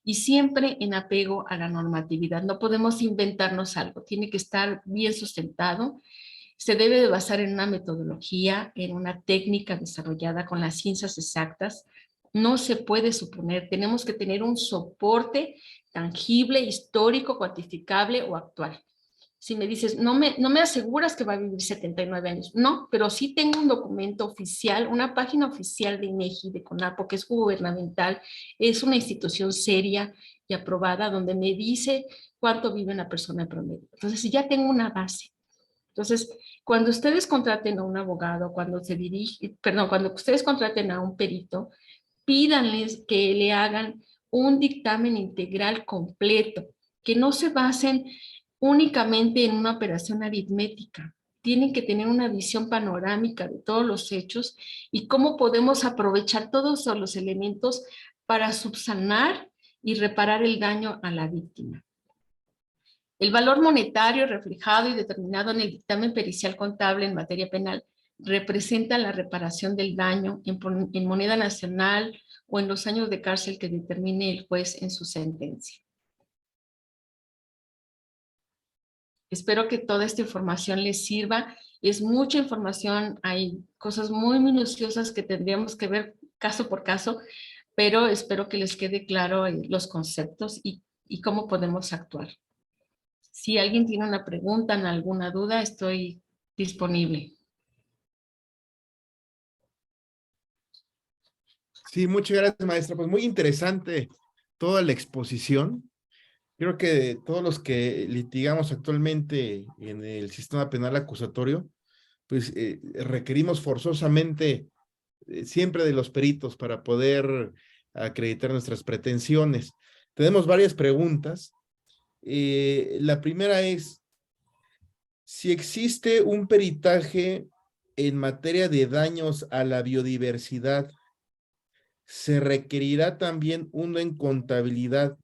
S2: Y siempre en apego a la normatividad. No podemos inventarnos algo, tiene que estar bien sustentado. Se debe de basar en una metodología, en una técnica desarrollada con las ciencias exactas. No se puede suponer, tenemos que tener un soporte tangible, histórico, cuantificable o actual. Si me dices, no me aseguras que va a vivir 79 años. No, pero sí tengo un documento oficial, una página oficial de INEGI, de CONAPO, que es gubernamental, es una institución seria y aprobada, donde me dice cuánto vive una persona en promedio. Entonces, si ya tengo una base. Entonces, cuando ustedes contraten a un abogado, cuando ustedes contraten a un perito, pídanles que le hagan un dictamen integral completo, que no se basen únicamente en una operación aritmética. Tienen que tener una visión panorámica de todos los hechos y cómo podemos aprovechar todos los elementos para subsanar y reparar el daño a la víctima. El valor monetario reflejado y determinado en el dictamen pericial contable en materia penal representa la reparación del daño en moneda nacional o en los años de cárcel que determine el juez en su sentencia. Espero que toda esta información les sirva. Es mucha información, hay cosas muy minuciosas que tendríamos que ver caso por caso, pero espero que les quede claro los conceptos y cómo podemos actuar. Si alguien tiene una pregunta, alguna duda, estoy disponible.
S3: Sí, muchas gracias, maestra. Pues muy interesante toda la exposición. Creo que todos los que litigamos actualmente en el sistema penal acusatorio, pues requerimos forzosamente siempre de los peritos para poder acreditar nuestras pretensiones. Tenemos varias preguntas. La primera es, si existe un peritaje en materia de daños a la biodiversidad, ¿se requerirá también uno en contabilidad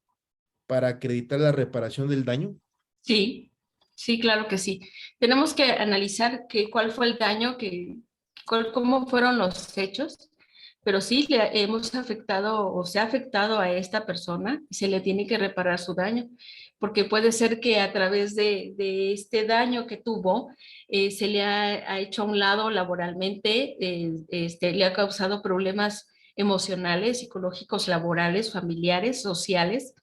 S3: para acreditar la reparación del daño?
S2: Sí, sí, claro que sí. Tenemos que analizar cuál fue el daño, cómo fueron los hechos, pero sí le hemos afectado o se ha afectado a esta persona y se le tiene que reparar su daño, porque puede ser que a través de este daño que tuvo, se le ha hecho a un lado laboralmente, le ha causado problemas emocionales, psicológicos, laborales, familiares, sociales,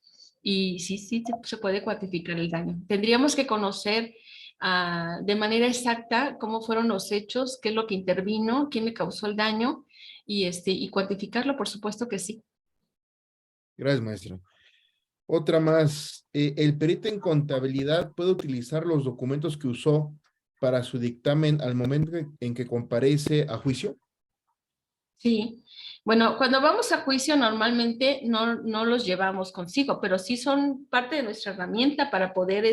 S2: y sí, se puede cuantificar el daño. Tendríamos que conocer de manera exacta cómo fueron los hechos, qué es lo que intervino, quién le causó el daño, y cuantificarlo, por supuesto que sí.
S3: Gracias, maestra. Otra más, ¿el perito en contabilidad puede utilizar los documentos que usó para su dictamen al momento en que comparece a juicio?
S2: Sí, bueno, cuando vamos a juicio normalmente no los llevamos consigo, pero sí son parte de nuestra herramienta para poder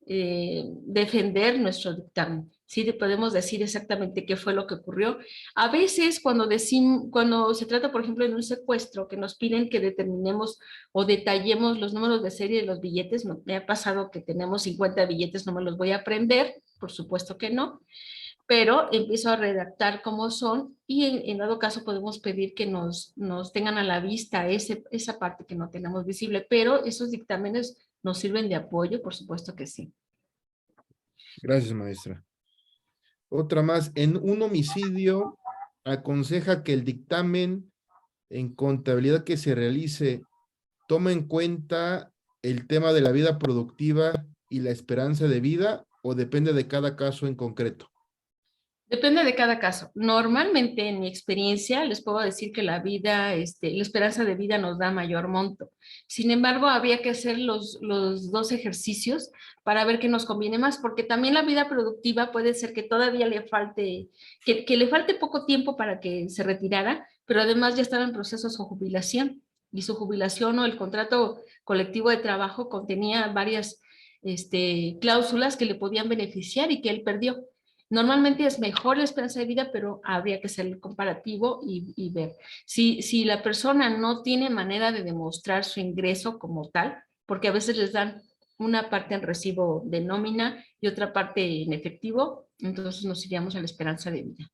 S2: defender nuestro dictamen. Sí, podemos decir exactamente qué fue lo que ocurrió. A veces cuando se trata, por ejemplo, de un secuestro, que nos piden que determinemos o detallemos los números de serie de los billetes, me ha pasado que tenemos 50 billetes, no me los voy a aprender, por supuesto que no, pero empiezo a redactar cómo son y en dado caso podemos pedir que nos tengan a la vista esa parte que no tenemos visible, pero esos dictámenes nos sirven de apoyo, por supuesto que sí.
S3: Gracias, maestra. Otra más, en un homicidio, aconseja que el dictamen en contabilidad que se realice tome en cuenta el tema de la vida productiva y la esperanza de vida, o depende de cada caso en concreto.
S2: Depende de cada caso. Normalmente, en mi experiencia, les puedo decir que la vida, la esperanza de vida nos da mayor monto. Sin embargo, habría que hacer los dos ejercicios para ver qué nos conviene más, porque también la vida productiva puede ser que todavía le falte, que le falte poco tiempo para que se retirara, pero además ya estaba en proceso su jubilación, y su jubilación o el contrato colectivo de trabajo contenía varias, cláusulas que le podían beneficiar y que él perdió. Normalmente es mejor la esperanza de vida, pero habría que hacer el comparativo y ver. Si la persona no tiene manera de demostrar su ingreso como tal, porque a veces les dan una parte en recibo de nómina y otra parte en efectivo, entonces nos iríamos a la esperanza de vida.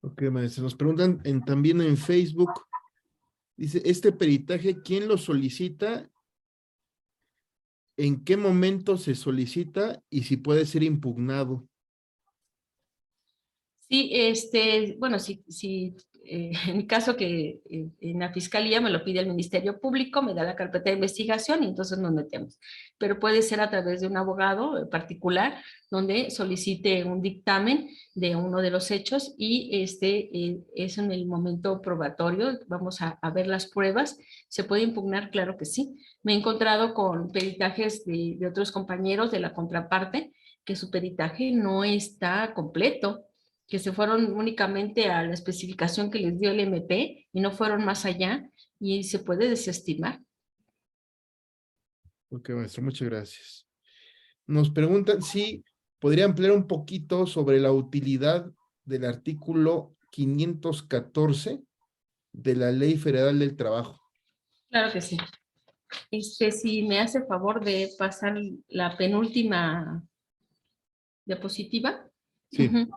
S3: Ok, maestra. Nos preguntan también en Facebook, dice, ¿este peritaje quién lo solicita? ¿En qué momento se solicita? Y si puede ser impugnado.
S2: Sí, bueno, si en mi caso que en la fiscalía me lo pide el Ministerio Público, me da la carpeta de investigación y entonces nos metemos. Pero puede ser a través de un abogado particular donde solicite un dictamen de uno de los hechos y es en el momento probatorio, vamos a ver las pruebas. ¿Se puede impugnar? Claro que sí. Me he encontrado con peritajes de otros compañeros de la contraparte que su peritaje no está completo, que se fueron únicamente a la especificación que les dio el MP y no fueron más allá y se puede desestimar.
S3: Ok, maestro, muchas gracias. Nos preguntan si podría ampliar un poquito sobre la utilidad del artículo 514 de la Ley Federal del Trabajo.
S2: Claro que sí. Si me hace favor de pasar la penúltima diapositiva.
S3: Sí.
S2: Uh-huh.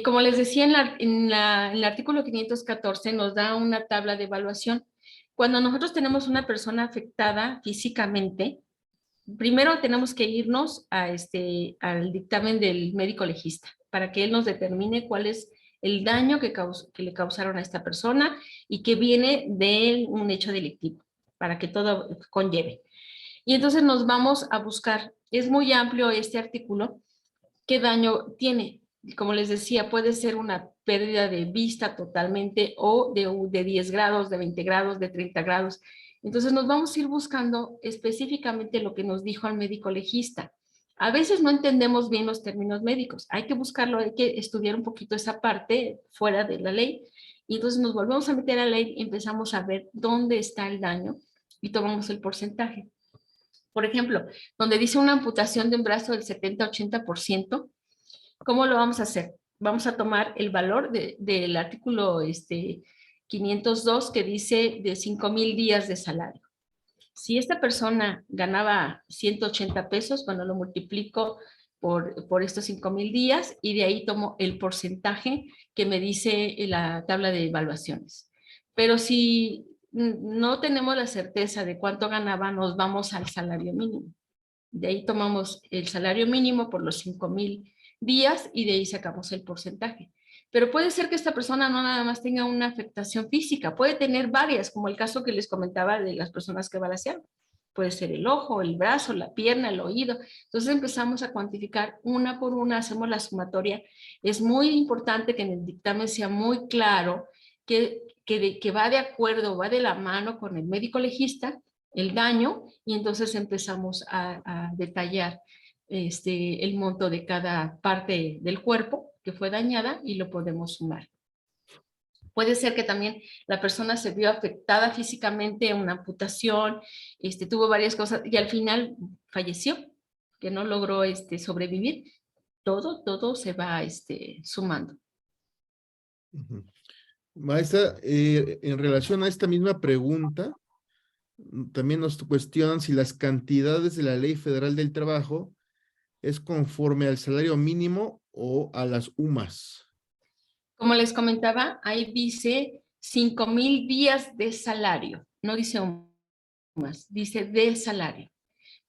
S2: Como les decía, en el artículo 514 nos da una tabla de evaluación. Cuando nosotros tenemos una persona afectada físicamente, primero tenemos que irnos al dictamen del médico legista para que él nos determine cuál es el daño que le causaron a esta persona y que viene de un hecho delictivo, para que todo conlleve. Y entonces nos vamos a buscar, es muy amplio este artículo, qué daño tiene. Como les decía, puede ser una pérdida de vista totalmente o de 10 grados, de 20 grados, de 30 grados. Entonces nos vamos a ir buscando específicamente lo que nos dijo el médico legista. A veces no entendemos bien los términos médicos, hay que buscarlo, hay que estudiar un poquito esa parte fuera de la ley y entonces nos volvemos a meter a la ley y empezamos a ver dónde está el daño y tomamos el porcentaje. Por ejemplo, donde dice una amputación de un brazo del 70-80%, ¿cómo lo vamos a hacer? Vamos a tomar el valor del artículo 502 que dice de 5,000 días de salario. Si esta persona ganaba 180 pesos, bueno, lo multiplico por estos 5,000 días y de ahí tomo el porcentaje que me dice la tabla de evaluaciones. Pero si no tenemos la certeza de cuánto ganaba, nos vamos al salario mínimo. De ahí tomamos el salario mínimo por los 5,000 días y de ahí sacamos el porcentaje. Pero puede ser que esta persona no nada más tenga una afectación física, puede tener varias, como el caso que les comentaba de las personas que balacearon. Puede ser el ojo, el brazo, la pierna, el oído. Entonces empezamos a cuantificar una por una, hacemos la sumatoria. Es muy importante que en el dictamen sea muy claro que va de acuerdo, va de la mano con el médico legista el daño y entonces empezamos a detallar el monto de cada parte del cuerpo que fue dañada y lo podemos sumar. Puede ser que también la persona se vio afectada físicamente, una amputación, tuvo varias cosas y al final falleció, que no logró sobrevivir. Todo se va sumando.
S3: Maestra, en relación a esta misma pregunta, también nos cuestionan si las cantidades de la Ley Federal del Trabajo es conforme al salario mínimo o a las UMAS?
S2: Como les comentaba, ahí dice 5,000 días de salario, no dice más, dice de salario,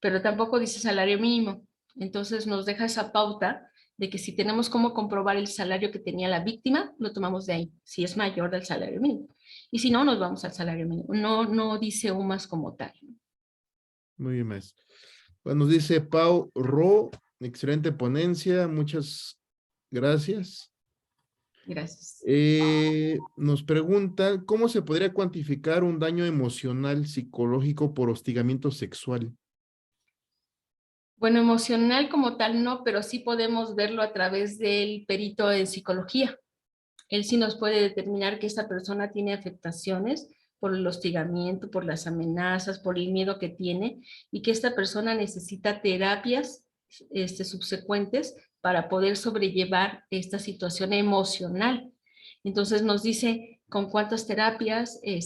S2: pero tampoco dice salario mínimo. Entonces nos deja esa pauta de que si tenemos cómo comprobar el salario que tenía la víctima, lo tomamos de ahí, si es mayor del salario mínimo. Y si no, nos vamos al salario mínimo. No dice UMAS como tal.
S3: Muy bien, maestra. Bueno, nos dice Pau Ro, excelente ponencia, muchas gracias.
S2: Gracias.
S3: Nos pregunta, ¿cómo se podría cuantificar un daño emocional, psicológico por hostigamiento sexual?
S2: Bueno, emocional como tal no, pero sí podemos verlo a través del perito en psicología. Él sí nos puede determinar que esta persona tiene afectaciones por el hostigamiento, por las amenazas, por el miedo que tiene y que esta persona necesita terapias subsecuentes para poder sobrellevar esta situación emocional. Entonces nos dice con cuántas terapias, y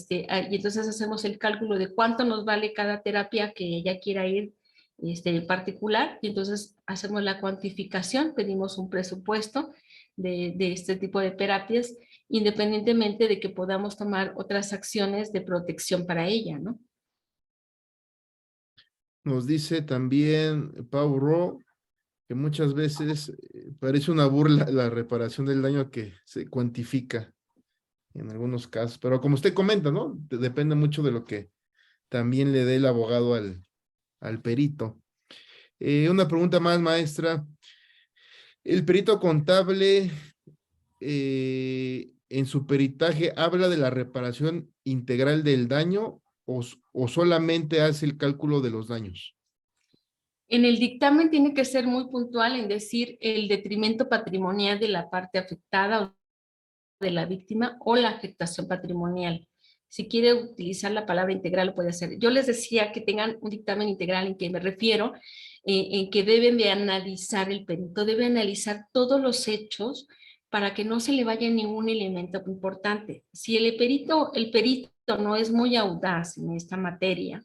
S2: entonces hacemos el cálculo de cuánto nos vale cada terapia que ella quiera ir en particular, y entonces hacemos la cuantificación, pedimos un presupuesto de este tipo de terapias, independientemente de que podamos tomar otras acciones de protección para ella, ¿no?
S3: Nos dice también Pau Ro que muchas veces parece una burla la reparación del daño que se cuantifica en algunos casos, pero como usted comenta, ¿no? Depende mucho de lo que también le dé el abogado al perito. Una pregunta más, maestra. ¿El perito contable en su peritaje habla de la reparación integral del daño o solamente hace el cálculo de los daños?
S2: En el dictamen tiene que ser muy puntual en decir el detrimento patrimonial de la parte afectada o de la víctima o la afectación patrimonial. Si quiere utilizar la palabra integral, lo puede hacer. Yo les decía que tengan un dictamen integral, en que me refiero, en que deben de analizar el perito, debe analizar todos los hechos para que no se le vaya ningún elemento importante. Si el perito no es muy audaz en esta materia,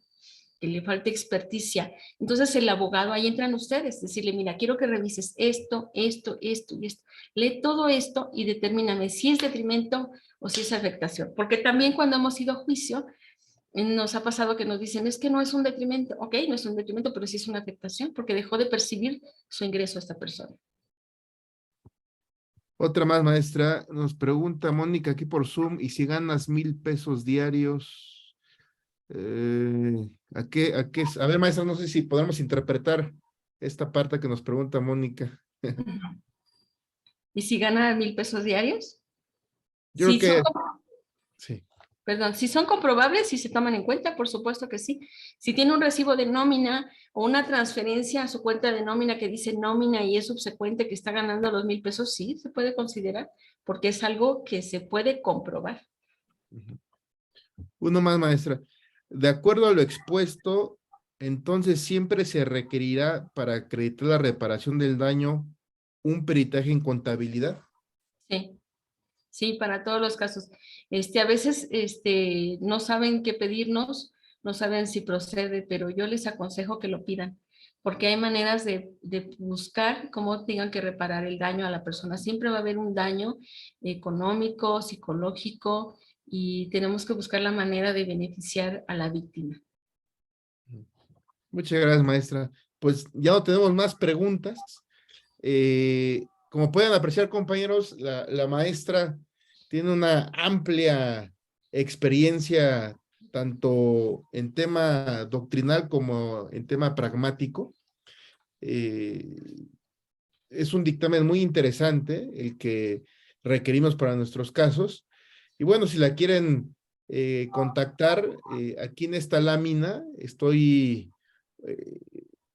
S2: que le falta experticia, entonces el abogado, ahí entran ustedes, decirle, mira, quiero que revises esto, esto, esto y esto. Lee todo esto y determíname si es detrimento o si es afectación. Porque también cuando hemos ido a juicio, nos ha pasado que nos dicen, es que no es un detrimento. Ok, no es un detrimento, pero sí es una afectación porque dejó de percibir su ingreso a esta persona.
S3: Otra más, maestra. Nos pregunta Mónica aquí por Zoom, ¿y si ganas 1,000 pesos diarios? A ver, maestra, no sé si podemos interpretar esta parte que nos pregunta Mónica.
S2: ¿Y si gana 1,000 pesos diarios?
S3: Yo creo
S2: Sí,
S3: que sí.
S2: perdón, si son comprobables, si se toman en cuenta, por supuesto que sí. Si tiene un recibo de nómina o una transferencia a su cuenta de nómina que dice nómina y es subsecuente que está ganando los 1,000 pesos, sí, se puede considerar, porque es algo que se puede comprobar.
S3: Uno más, maestra. De acuerdo a lo expuesto, entonces siempre se requerirá para acreditar la reparación del daño un peritaje en contabilidad.
S2: Sí, sí, para todos los casos. A veces no saben qué pedirnos, no saben si procede, pero yo les aconsejo que lo pidan, porque hay maneras de buscar cómo tengan que reparar el daño a la persona. Siempre va a haber un daño económico, psicológico, y tenemos que buscar la manera de beneficiar a la víctima.
S3: Muchas gracias, maestra. Pues ya no tenemos más preguntas. Como pueden apreciar, compañeros, la maestra tiene una amplia experiencia tanto en tema doctrinal como en tema pragmático. Es un dictamen muy interesante el que requerimos para nuestros casos. Y bueno, si la quieren contactar, aquí en esta lámina eh,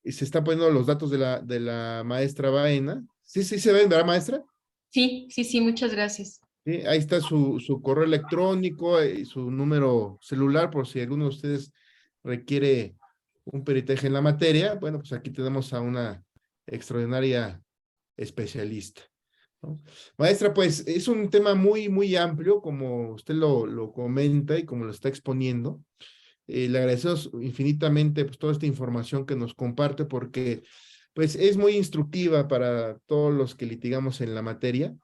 S3: se están poniendo los datos de la maestra Baena. Sí, sí, se ven, ¿verdad, maestra?
S2: Sí, sí, sí, muchas gracias.
S3: Sí, ahí está su correo electrónico y su número celular por si alguno de ustedes requiere un peritaje en la materia. Bueno, pues aquí tenemos a una extraordinaria especialista, ¿no? Maestra, pues es un tema muy, muy amplio, como usted lo comenta y como lo está exponiendo. Le agradecemos infinitamente pues, toda esta información que nos comparte porque pues es muy instructiva para todos los que litigamos en la materia.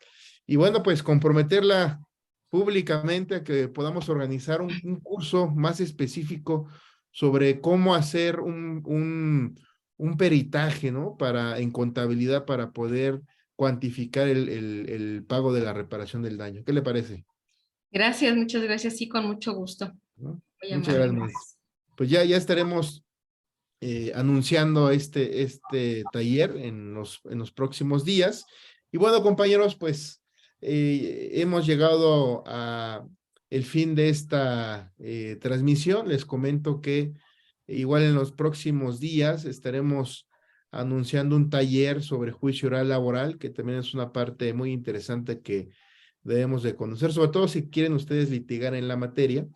S3: Y bueno, pues comprometerla públicamente a que podamos organizar un curso más específico sobre cómo hacer un peritaje, ¿no? En contabilidad para poder cuantificar el pago de la reparación del daño. ¿Qué le parece?
S2: Gracias, muchas gracias. Sí, con mucho gusto.
S3: ¿No?
S2: Muy
S3: Muchas
S2: amable,
S3: gracias, maestra.
S2: gracias.
S3: Pues ya estaremos anunciando este taller en los próximos días. Y bueno, compañeros, pues hemos llegado a el fin de esta transmisión. Les comento que igual en los próximos días estaremos anunciando un taller sobre juicio oral laboral, que también es una parte muy interesante que debemos de conocer, sobre todo si quieren ustedes litigar en la materia.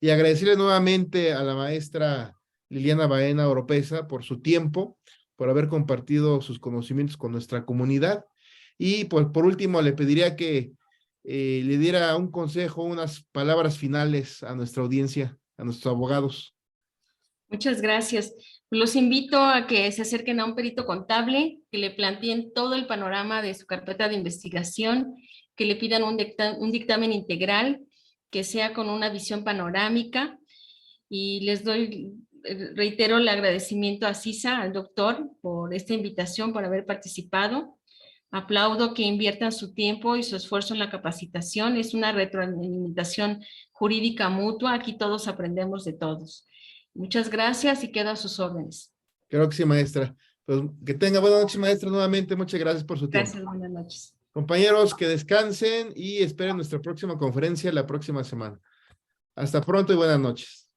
S3: Y agradecerle nuevamente a la maestra Liliana Baena Oropesa por su tiempo, por haber compartido sus conocimientos con nuestra comunidad. Y pues por último le pediría que le diera un consejo, unas palabras finales a nuestra audiencia, a nuestros abogados.
S2: Muchas gracias. Los invito a que se acerquen a un perito contable, que le planteen todo el panorama de su carpeta de investigación, que le pidan un dictamen integral, que sea con una visión panorámica. Y reitero el agradecimiento a CISA, al doctor, por esta invitación, por haber participado. Aplaudo que inviertan su tiempo y su esfuerzo en la capacitación. Es una retroalimentación jurídica mutua. Aquí todos aprendemos de todos. Muchas gracias y quedo a sus órdenes.
S3: Creo que sí, maestra. Pues que tenga buenas noches, maestra, nuevamente. Muchas gracias por su tiempo.
S2: Gracias, buenas noches.
S3: Compañeros, que descansen y esperen nuestra próxima conferencia la próxima semana. Hasta pronto y buenas noches.